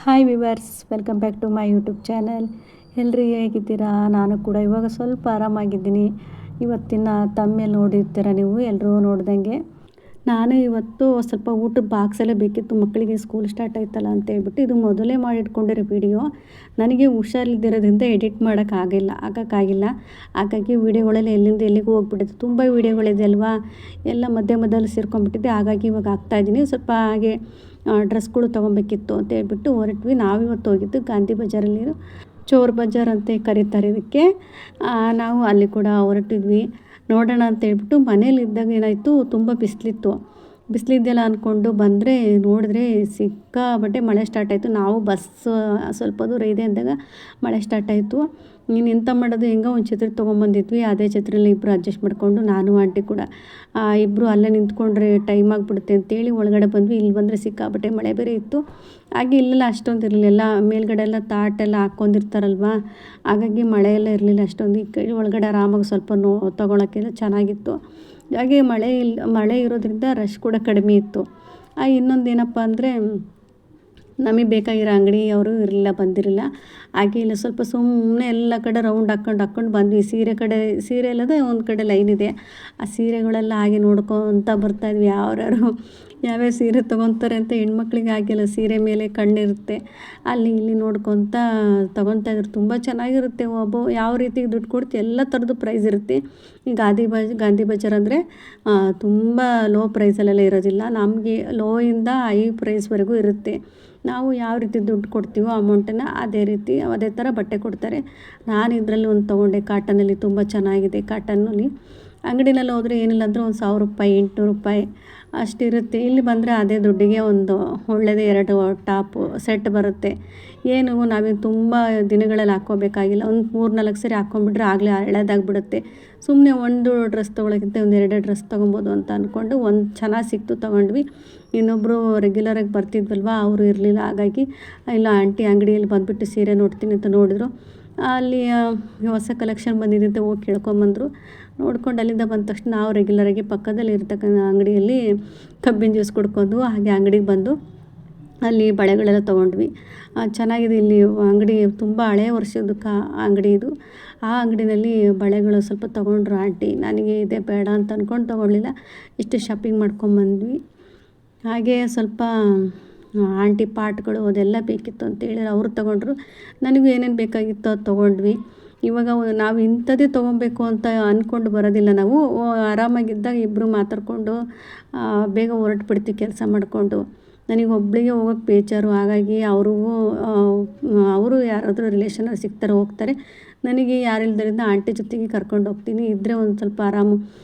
Hi viewers, welcome back to my YouTube channel. ಎಲ್ಲರೂ ಹೇಗಿದ್ದೀರಾ? ನಾನು ಕೂಡ ಇವಾಗ ಸ್ವಲ್ಪ ಆರಾಮಾಗಿದ್ದೀನಿ. ಇವತ್ತಿನ ತಮ್ಮೇಲೆ ನೋಡಿರ್ತೀರ ನೀವು ಎಲ್ಲರೂ ನೋಡ್ದಂಗೆ. ನಾನು ಇವತ್ತು ಸ್ವಲ್ಪ ಊಟದ ಬಾಕ್ಸೆಲ್ಲ ಬೇಕಿತ್ತು, ಮಕ್ಕಳಿಗೆ ಸ್ಕೂಲ್ ಸ್ಟಾರ್ಟ್ ಆಯ್ತಲ್ಲ ಅಂತ ಹೇಳ್ಬಿಟ್ಟು. ಇದು ಮೊದಲೇ ಮಾಡಿಟ್ಕೊಂಡಿರೋ ವಿಡಿಯೋ. ನನಗೆ ಹುಷಾರಿಲ್ದಿರೋದ್ರಿಂದ ಎಡಿಟ್ ಹಾಗಾಗಿ ವೀಡಿಯೋಗಳೆಲ್ಲ ಎಲ್ಲಿಂದ ಎಲ್ಲಿಗೂ ಹೋಗ್ಬಿಟ್ಟಿದೆ. ತುಂಬ ವೀಡಿಯೋಗಳಿದೆ ಅಲ್ವಾ, ಎಲ್ಲ ಮಧ್ಯದಲ್ಲಿ ಸೇರ್ಕೊಂಡ್ಬಿಟ್ಟಿದೆ. ಹಾಗಾಗಿ ಇವಾಗ ಹಾಕ್ತಾಯಿದ್ದೀನಿ. ಸ್ವಲ್ಪ ಹಾಗೆ ಡ್ರೆಸ್ಗಳು ತೊಗೊಬೇಕಿತ್ತು ಅಂತ ಹೇಳ್ಬಿಟ್ಟು ಹೊರಟ್ವಿ. ನಾವಿವತ್ತು ಹೋಗಿದ್ದು ಗಾಂಧಿ ಬಜಾರಲ್ಲಿ, ಚೋರ್ ಬಜಾರ್ ಅಂತ ಕರೀತಾರೆ ಇದಕ್ಕೆ. ನಾವು ಅಲ್ಲಿ ಕೂಡ ಹೊರಟಿದ್ವಿ. ನೋಡೋಣ ಅಂತ ಹೇಳ್ಬಿಟ್ಟು ಮನೇಲಿದ್ದಾಗ ಏನಾಯಿತು, ತುಂಬ ಬಿಸಿಲಿದ್ದೆಲ್ಲ ಅಂದ್ಕೊಂಡು ಬಂದರೆ ನೋಡಿದ್ರೆ ಸಿಕ್ಕಾಪಟ್ಟೆ ಮಳೆ ಸ್ಟಾರ್ಟ್ ಆಯಿತು. ನಾವು ಬಸ್ ಸ್ವಲ್ಪ ದೂರ ಇದೆ ಅಂದಾಗ ಮಳೆ ಸ್ಟಾರ್ಟ್ ಆಯಿತು. ನೀನು ಎಂತ ಮಾಡೋದು, ಹೆಂಗೋ ಒಂದು ಛತ್ರಿ ತೊಗೊಂಬಂದಿದ್ವಿ. ಅದೇ ಛತ್ರಿಯಲ್ಲಿ ಇಬ್ಬರು ಅಡ್ಜಸ್ಟ್ ಮಾಡಿಕೊಂಡು, ನಾನು ಆಂಟಿ ಕೂಡ ಇಬ್ಬರು ಅಲ್ಲೇ ನಿಂತ್ಕೊಂಡ್ರೆ ಟೈಮ್ ಆಗಿಬಿಡುತ್ತೆ ಅಂತೇಳಿ ಒಳಗಡೆ ಬಂದ್ವಿ. ಇಲ್ಲಿ ಬಂದರೆ ಸಿಕ್ಕಾಪಟ್ಟೆ ಮಳೆ ಬೇರೆ ಇತ್ತು. ಹಾಗೆ ಇಲ್ಲೆಲ್ಲ ಅಷ್ಟೊಂದು ಇರಲಿಲ್ಲ, ಮೇಲ್ಗಡೆ ಎಲ್ಲ ತಾಟೆಲ್ಲ ಹಾಕ್ಕೊಂಡಿರ್ತಾರಲ್ವ, ಹಾಗಾಗಿ ಮಳೆ ಎಲ್ಲ ಇರಲಿಲ್ಲ ಅಷ್ಟೊಂದು. ಈ ಕೈ ಒಳಗಡೆ ಆರಾಮಾಗಿ ಸ್ವಲ್ಪ ತೊಗೊಳಕ್ಕೆಲ್ಲ ಚೆನ್ನಾಗಿತ್ತು. ಹಾಗೆ ಮಳೆ ಇರೋದ್ರಿಂದ ರಶ್ ಕೂಡ ಕಡಿಮೆ ಇತ್ತು. ಇನ್ನೊಂದು ಏನಪ್ಪ ಅಂದರೆ, ನಮಗೆ ಬೇಕಾಗಿರೋ ಅಂಗಡಿ ಅವರು ಬಂದಿರಲಿಲ್ಲ. ಹಾಗೆ ಇಲ್ಲ ಸ್ವಲ್ಪ ಸುಮ್ಮನೆ ಎಲ್ಲ ಕಡೆ ರೌಂಡ್ ಹಾಕ್ಕೊಂಡು ಬಂದ್ವಿ. ಸೀರೆ ಅಲ್ಲದೆ ಒಂದು ಕಡೆ ಲೈನ್ ಇದೆ, ಆ ಸೀರೆಗಳೆಲ್ಲ ಹಾಗೆ ನೋಡ್ಕೊತ ಬರ್ತಾಯಿದ್ವಿ. ಯಾವ್ಯಾವ ಸೀರೆ ತೊಗೊತಾರೆ ಅಂತ. ಹೆಣ್ಮಕ್ಳಿಗೆ ಆಗಿಲ್ಲ, ಸೀರೆ ಮೇಲೆ ಕಣ್ಣಿರುತ್ತೆ, ಅಲ್ಲಿ ಇಲ್ಲಿ ನೋಡ್ಕೊತ ತೊಗೊತಾಯಿದ್ರು. ತುಂಬ ಚೆನ್ನಾಗಿರುತ್ತೆ. ಯಾವ ರೀತಿ ದುಡ್ಡು ಕೊಡ್ತಿ ಎಲ್ಲ ಥರದ್ದು ಪ್ರೈಸ್ ಇರುತ್ತೆ. ಈ ಗಾಂಧಿ ಬಜಾರ್ ಅಂದರೆ ತುಂಬ ಲೋ ಪ್ರೈಸಲ್ಲೆಲ್ಲ ಇರೋದಿಲ್ಲ, ನಮಗೆ ಲೋಯಿಂದ ಹೈ ಪ್ರೈಸ್ವರೆಗೂ ಇರುತ್ತೆ. ನಾವು ಯಾವ ರೀತಿ ದುಡ್ಡು ಕೊಡ್ತೀವೋ ಅಮೌಂಟನ್ನು ಅದೇ ಥರ ಬಟ್ಟೆ ಕೊಡ್ತಾರೆ. ನಾನು ಇದರಲ್ಲಿ ಒಂದು ತೊಗೊಂಡೆ, ಕಾಟನಲ್ಲಿ ತುಂಬ ಚೆನ್ನಾಗಿದೆ. ಕಾಟನ್ನಲ್ಲಿ ಅಂಗಡಿನಲ್ಲಿ ಹೋದರೆ ಏನಿಲ್ಲ ಅಂದರೆ ಒಂದು 1000 ರೂಪಾಯಿ, 800 ರೂಪಾಯಿ ಅಷ್ಟಿರುತ್ತೆ. ಇಲ್ಲಿ ಬಂದರೆ ಅದೇ ದುಡ್ಡಿಗೆ ಒಂದು ಒಳ್ಳೆಯದೇ 2 ಟಾಪು ಸೆಟ್ ಬರುತ್ತೆ. ನಾವೇನು ತುಂಬ ದಿನಗಳಲ್ಲಿ ಹಾಕ್ಕೋಬೇಕಾಗಿಲ್ಲ. ಒಂದು 3-4 ಸರಿ ಹಾಕ್ಕೊಂಡ್ಬಿಟ್ರೆ ಆಗಲೇ ಹಳೇದಾಗಿಬಿಡುತ್ತೆ. ಸುಮ್ಮನೆ ಒಂದು ಡ್ರೆಸ್ ತೊಗೊಳಕ್ಕಿಂತ ಒಂದು 2 ಡ್ರೆಸ್ ತೊಗೊಬೋದು ಅಂತ ಅಂದ್ಕೊಂಡು ಒಂದು ಚೆನ್ನಾಗಿ ಸಿಕ್ತು, ತೊಗೊಂಡ್ವಿ. ಇನ್ನೊಬ್ಬರು ರೆಗ್ಯುಲರಾಗಿ ಬರ್ತಿದ್ವಲ್ವ, ಅವರು ಇರಲಿಲ್ಲ. ಹಾಗಾಗಿ ಇಲ್ಲ ಆಂಟಿ ಅಂಗಡಿಯಲ್ಲಿ ಬಂದುಬಿಟ್ಟು ಸೀರೆ ನೋಡ್ತೀನಿ ಅಂತ ನೋಡಿದ್ರು. ಅಲ್ಲಿ ಹೊಸ ಕಲೆಕ್ಷನ್ ಬಂದಿದೆ ಅಂತ ಹೋಗಿ ಕೇಳ್ಕೊಂಬಂದರು. ನೋಡ್ಕೊಂಡು ಅಲ್ಲಿಂದ ಬಂದ ತಕ್ಷಣ ನಾವು ರೆಗ್ಯುಲರಾಗಿ ಪಕ್ಕದಲ್ಲಿ ಇರ್ತಕ್ಕಂಥ ಅಂಗಡಿಯಲ್ಲಿ ಕಬ್ಬಿನ ಜ್ಯೂಸ್ ಕುಡ್ಕೊಂಡು ಹಾಗೆ ಅಂಗಡಿಗೆ ಬಂದು ಅಲ್ಲಿ ಬಳೆಗಳೆಲ್ಲ ತೊಗೊಂಡ್ವಿ. ಚೆನ್ನಾಗಿದೆ. ಇಲ್ಲಿ ಅಂಗಡಿ ತುಂಬ ಹಳೆಯ ವರ್ಷದ ಅಂಗಡಿ ಇದು. ಆ ಅಂಗಡಿನಲ್ಲಿ ಬಳೆಗಳು ಸ್ವಲ್ಪ ತೊಗೊಂಡ್ರು ಆಂಟಿ. ನನಗೆ ಇದೆ ಬೇಡ ಅಂತ ಅಂದ್ಕೊಂಡು ತೊಗೊಳ್ಳಿಲ್ಲ, ಇಷ್ಟು ಶಾಪಿಂಗ್ ಮಾಡ್ಕೊಂಬಂದ್ವಿ. ಹಾಗೆ ಸ್ವಲ್ಪ ಆಂಟಿ ಪಾಟ್ಗಳು ಅದೆಲ್ಲ ಬೇಕಿತ್ತು ಅಂತೇಳಿ ಅವರು ತೊಗೊಂಡ್ರು. ನನಗೂ ಏನೇನು ಬೇಕಾಗಿತ್ತು ಅದು ತೊಗೊಂಡ್ವಿ. ಇವಾಗ ನಾವು ಇಂಥದ್ದೇ ತೊಗೊಬೇಕು ಅಂತ ಅಂದ್ಕೊಂಡು ಬರೋದಿಲ್ಲ. ನಾವು ಆರಾಮಾಗಿದ್ದಾಗ ಇಬ್ಬರು ಮಾತಾಡಿಕೊಂಡು ಬೇಗ ಹೊರಟ್ಬಿಡ್ತೀವಿ ಕೆಲಸ ಮಾಡಿಕೊಂಡು. ನನಗೆ ಒಬ್ಬಳಿಗೆ ಹೋಗೋಕ್ಕೆ ಬೇಜಾರು. ಹಾಗಾಗಿ ಅವರು ಯಾರಾದರೂ ರಿಲೇಷನಲ್ಲಿ ಸಿಗ್ತಾರೆ, ಹೋಗ್ತಾರೆ. ನನಗೆ ಯಾರಿಲ್ದರಿಂದ ಆಂಟಿ ಜೊತೆಗೆ ಕರ್ಕೊಂಡು ಹೋಗ್ತೀನಿ. ಇದ್ದರೆ ಒಂದು ಸ್ವಲ್ಪ ಆರಾಮು.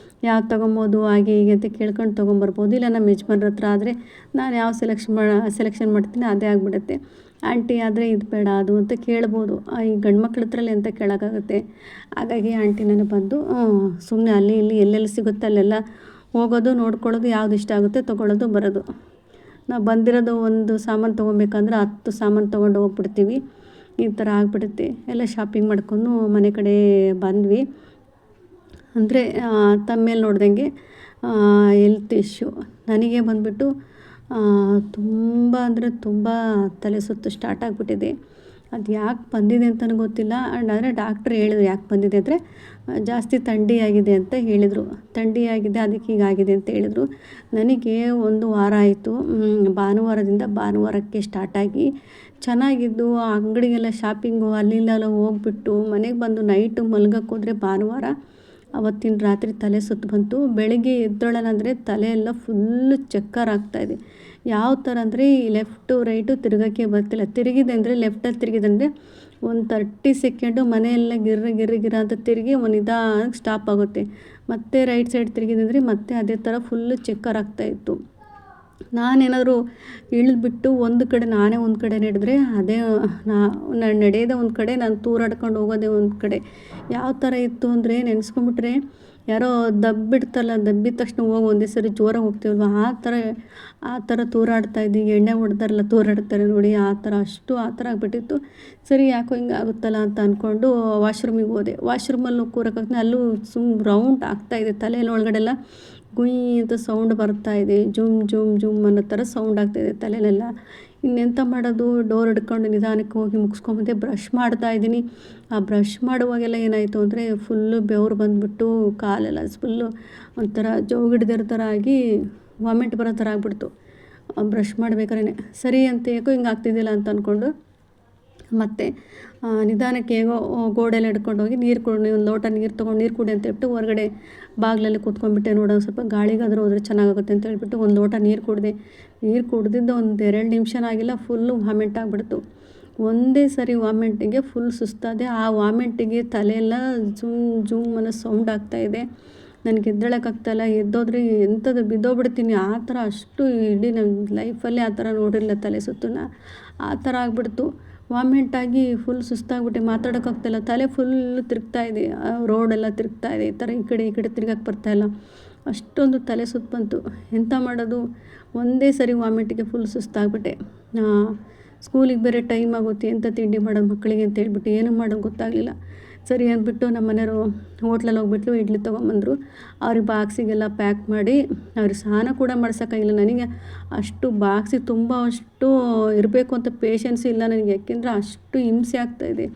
ಯಾವ್ದು ತೊಗೊಬೋದು ಹಾಗೆ ಹೀಗೆ ಅಂತ ಕೇಳ್ಕೊಂಡು ತೊಗೊಂಬರ್ಬೋದು. ಇಲ್ಲ ನಮ್ಮ ಯಜಮಾನ್ರ ಹತ್ರ ಆದರೆ ನಾನು ಯಾವ ಸೆಲೆಕ್ಷನ್ ಮಾಡ್ತೀನಿ ಅದೇ ಆಗಿಬಿಡುತ್ತೆ. ಆಂಟಿ ಆದರೆ ಇದು ಬೇಡ ಅದು ಅಂತ ಕೇಳ್ಬೋದು. ಈ ಗಂಡು ಮಕ್ಳ ಹತ್ರಲ್ಲಿ ಎಂತ ಕೇಳೋಕ್ಕಾಗುತ್ತೆ. ಹಾಗಾಗಿ ಆಂಟಿ ನನಗೆ ಬಂದು ಸುಮ್ಮನೆ ಅಲ್ಲಿ ಇಲ್ಲಿ ಎಲ್ಲೆಲ್ಲಿ ಸಿಗುತ್ತೆ ಅಲ್ಲೆಲ್ಲ ಹೋಗೋದು, ನೋಡ್ಕೊಳ್ಳೋದು, ಯಾವ್ದು ಇಷ್ಟ ಆಗುತ್ತೆ ತೊಗೊಳ್ಳೋದು, ಬರೋದು. ನಾವು ಬಂದಿರೋದು ಒಂದು ಸಾಮಾನು ತೊಗೊಬೇಕಂದ್ರೆ 10 ಸಾಮಾನು ತೊಗೊಂಡು ಹೋಗ್ಬಿಡ್ತೀವಿ. ಈ ಥರ ಆಗಿಬಿಡುತ್ತೆ. ಎಲ್ಲ ಶಾಪಿಂಗ್ ಮಾಡ್ಕೊಂಡು ಮನೆ ಕಡೆ ಬಂದ್ವಿ. ಅಂದರೆ ತಮ್ಮೇಲೆ ನೋಡ್ದಂಗೆ ಹೆಲ್ತ್ ಇಶ್ಯೂ ನನಗೆ ಬಂದುಬಿಟ್ಟು ತುಂಬ ಅಂದರೆ ತುಂಬ ತಲೆ ಸುತ್ತು ಸ್ಟಾರ್ಟ್ ಆಗಿಬಿಟ್ಟಿದೆ. ಅದು ಯಾಕೆ ಬಂದಿದೆ ಅಂತಲೂ ಗೊತ್ತಿಲ್ಲ. ಆದರೆ ಡಾಕ್ಟ್ರ್ ಹೇಳಿದ್ರು ಯಾಕೆ ಬಂದಿದೆ ಅಂದರೆ ಜಾಸ್ತಿ ಥಂಡಿಯಾಗಿದೆ ಅಂತ ಹೇಳಿದರು. ಥಂಡಿಯಾಗಿದೆ, ಅದಕ್ಕೆ ಹೀಗಾಗಿದೆ ಅಂತ ಹೇಳಿದರು. ನನಗೆ 1 ವಾರ ಆಯಿತು. ಭಾನುವಾರಕ್ಕೆ ಸ್ಟಾರ್ಟಾಗಿ ಚೆನ್ನಾಗಿದ್ದು ಅಂಗಡಿಗೆಲ್ಲ ಶಾಪಿಂಗು ಅಲ್ಲಿಂದೆಲ್ಲ ಹೋಗ್ಬಿಟ್ಟು ಮನೆಗೆ ಬಂದು ನೈಟು ಮಲ್ಗಕ್ಕೆ ಹೋದರೆ ಭಾನುವಾರ, ಅವತ್ತಿನ ರಾತ್ರಿ ತಲೆ ಸುತ್ತು ಬಂತು. ಬೆಳಗ್ಗೆ ಎದ್ದೊಳೋಣ ಅಂದರೆ ತಲೆ ಎಲ್ಲ ಫುಲ್ಲು ಚಕ್ಕರ್ ಆಗ್ತಾಯಿದೆ. ಯಾವ ಥರ ಅಂದರೆ ಈ ಲೆಫ್ಟು ರೈಟು ತಿರುಗೋಕ್ಕೆ ಬರ್ತಿಲ್ಲ. ತಿರುಗಿದೆ ಅಂದರೆ ಲೆಫ್ಟಲ್ಲಿ ತಿರುಗಿದಂದರೆ ಒಂದು 30 ಸೆಕೆಂಡು ಮನೆಯೆಲ್ಲ ಗಿರ್ರ ಅಂತ ತಿರುಗಿ ಒಂದು ನಿಧಾನಕ್ಕೆ ಸ್ಟಾಪ್ ಆಗುತ್ತೆ. ಮತ್ತೆ ರೈಟ್ ಸೈಡ್ ತಿರುಗಿದಂದರೆ ಮತ್ತೆ ಅದೇ ಥರ ಫುಲ್ಲು ಚಕ್ಕರ್ ಆಗ್ತಾಯಿತ್ತು. ನಾನೇನಾದರೂ ಇಳಿದ್ಬಿಟ್ಟು ಒಂದು ಕಡೆ ನಡೆದ್ರೆ ಅದೇ ನಾನು ನಡೆಯೋದೇ ಒಂದು ಕಡೆ, ನಾನು ತೂರಾಡ್ಕೊಂಡು ಹೋಗೋದೇ ಒಂದು ಕಡೆ. ಯಾವ ಥರ ಇತ್ತು ಅಂದರೆ ನೆನೆಸ್ಕೊಂಬಿಟ್ರೆ ಯಾರೋ ದಬ್ಬಿದ ತಕ್ಷಣ ಹೋಗಿ ಒಂದೇ ಸರಿ ಜೋರಾಗಿ ಹೋಗ್ತೀವಲ್ವ, ಆ ಥರ ತೂರಾಡ್ತಾಯಿದ್ದೆ. ಎಣ್ಣೆ ಹೊಡೆದಾರಲ್ಲ ತೂರಾಡ್ತಾರೆ ನೋಡಿ, ಆ ಥರ ಆಗಿಬಿಟ್ಟಿತ್ತು. ಸರಿ ಯಾಕೋ ಹಿಂಗೆ ಆಗುತ್ತಲ್ಲ ಅಂತ ಅಂದ್ಕೊಂಡು ವಾಶ್ರೂಮಿಗೆ ಹೋದೆ. ವಾಶ್ರೂಮಲ್ಲೂ ಕೂರಕ್ಕಾಗ್ತದೆ, ಅಲ್ಲೂ ರೌಂಡ್ ಆಗ್ತಾಯಿದೆ. ತಲೆಯಲ್ಲಿ ಒಳಗಡೆಲ್ಲ ಗುಯ್ ಅಂತ ಸೌಂಡ್ ಬರ್ತಾಯಿದೆ. ಜುಮ್ ಅನ್ನೋ ಥರ ಸೌಂಡ್ ಆಗ್ತಾಯಿದೆ ತಲೆಯಲ್ಲೆಲ್ಲ. ಇನ್ನೆಂತ ಮಾಡೋದು, ಡೋರ್ ಹಿಡ್ಕೊಂಡು ನಿಧಾನಕ್ಕೆ ಹೋಗಿ ಮುಗಿಸ್ಕೊಂಬಂದೆ. ಬ್ರಷ್ ಮಾಡ್ತಾಯಿದ್ದೀನಿ. ಆ ಬ್ರಷ್ ಮಾಡುವಾಗೆಲ್ಲ ಏನಾಯಿತು ಅಂದರೆ ಫುಲ್ಲು ಬೆವರು ಬಂದುಬಿಟ್ಟು ಕಾಲೆಲ್ಲ ಫುಲ್ಲು ಒಂಥರ ಜೋಗಿಡ್ದಿರೋ ಥರ ಆಗಿ ವಾಮಿಟ್ ಬರೋ ಥರ ಆಗಿಬಿಡ್ತು ಬ್ರಷ್ ಮಾಡ್ಬೇಕಾದ್ರೆ. ಸರಿ ಅಂತ ಏಕೋ ಹಿಂಗೆ ಆಗ್ತಿದ್ದಿಲ್ಲ ಅಂತ ಅಂದ್ಕೊಂಡು ಮತ್ತು ನಿಧಾನಕ್ಕೆ ಹೇಗೋ ಗೋಡೆಲ್ಲ ಹಿಡ್ಕೊಂಡು ಹೋಗಿ ನೀರು ಒಂದು ಲೋಟ ನೀರು ತೊಗೊಂಡು ನೀರು ಕುಡಿ ಅಂತ ಹೇಳ್ಬಿಟ್ಟು ಹೊರಗಡೆ ಬಾಗಿಲಲ್ಲಿ ಕೂತ್ಕೊಂಡ್ಬಿಟ್ಟೆ. ನೋಡೋ ಸ್ವಲ್ಪ ಗಾಳಿಗಾದರೂ ಹೋದರೆ ಚೆನ್ನಾಗಾಗುತ್ತೆ ಅಂತ ಹೇಳ್ಬಿಟ್ಟು ಒಂದು ಲೋಟ ನೀರು ಕುಡಿದೆ. ನೀರು ಕುಡ್ದಿದ್ದು ಒಂದು 2 ನಿಮಿಷನೂ ಆಗಿಲ್ಲ, ಫುಲ್ಲು ವಾಮಿಂಟ್ ಆಗಿಬಿಡ್ತು. ಒಂದೇ ಸರಿ ವಾಮಿಂಟಿಗೆ ಫುಲ್ ಸುಸ್ತಾದೆ. ಆ ವಾಮಿಂಟಿಗೆ ತಲೆಯೆಲ್ಲ ಜೂಮ್ ಅನ್ನೋ ಸೌಂಡ್ ಆಗ್ತಾಯಿದೆ. ನನಗೆ ಎದ್ದೇಳೋಕ್ಕಾಗ್ತಾಯಿಲ್ಲ. ಎದ್ದೋದ್ರೆ ಎಂಥದ್ದು ಬಿದ್ದೋಗ್ಬಿಡ್ತೀನಿ ಆ ಥರ. ಅಷ್ಟು ಇಡೀ ನನ್ನ ಲೈಫಲ್ಲೇ ಆ ಥರ ನೋಡಿರಲಿಲ್ಲ ತಲೆ ಸುತ್ತನ್ನ. ಆ ಥರ ಆಗಿಬಿಡ್ತು. ವಾಮಿಂಟಾಗಿ ಫುಲ್ ಸುಸ್ತಾಗ್ಬಿಟ್ಟೆ. ಮಾತಾಡೋಕ್ಕಾಗ್ತಾಯಿಲ್ಲ. ತಲೆ ಫುಲ್ಲು ತಿರುಗ್ತಾಯಿದೆ. ರೋಡೆಲ್ಲ ತಿರುಗ್ತಾಯಿದೆ. ಈ ಥರ ಈ ಕಡೆ ತಿರ್ಗಕ್ಕೆ ಬರ್ತಾಯಿಲ್ಲ. ಅಷ್ಟೊಂದು ತಲೆ ಸುತ್ತು ಬಂತು. ಎಂತ ಮಾಡೋದು, ಒಂದೇ ಸರಿ ವಾಮಿಂಟಿಗೆ ಫುಲ್ ಸುಸ್ತಾಗ್ಬಿಟ್ಟೆ. ಸ್ಕೂಲಿಗೆ ಬೇರೆ ಟೈಮ್ ಆಗುತ್ತೆ, ಎಂಥ ತಿಂಡಿ ಮಾಡೋದು ಮಕ್ಕಳಿಗೆ ಅಂತ ಹೇಳ್ಬಿಟ್ಟು ಏನೂ ಮಾಡೋದು ಗೊತ್ತಾಗಲಿಲ್ಲ. ಸರಿ ಅಂದ್ಬಿಟ್ಟು ನಮ್ಮ ಮನೆಯವರು ಹೋಟ್ಲಲ್ಲಿ ಹೋಗ್ಬಿಟ್ಟು ಇಡ್ಲಿ ತೊಗೊಂಬಂದರು. ಅವ್ರಿಗೆ ಬಾಕ್ಸಿಗೆಲ್ಲ ಪ್ಯಾಕ್ ಮಾಡಿ, ಅವ್ರಿಗೆ ಸ್ನಾನ ಕೂಡ ಮಾಡ್ಸೋಕ್ಕಾಗಿಲ್ಲ. ನನಗೆ ಅಷ್ಟು ಬಾಕ್ಸಿಗೆ ತುಂಬ ಅಷ್ಟು ಇರಬೇಕು ಅಂತ ಪೇಷನ್ಸ್ ಇಲ್ಲ ನನಗೆ. ಯಾಕೆಂದರೆ ಅಷ್ಟು ಹಿಂಸೆ ಆಗ್ತಾಯಿದೆ.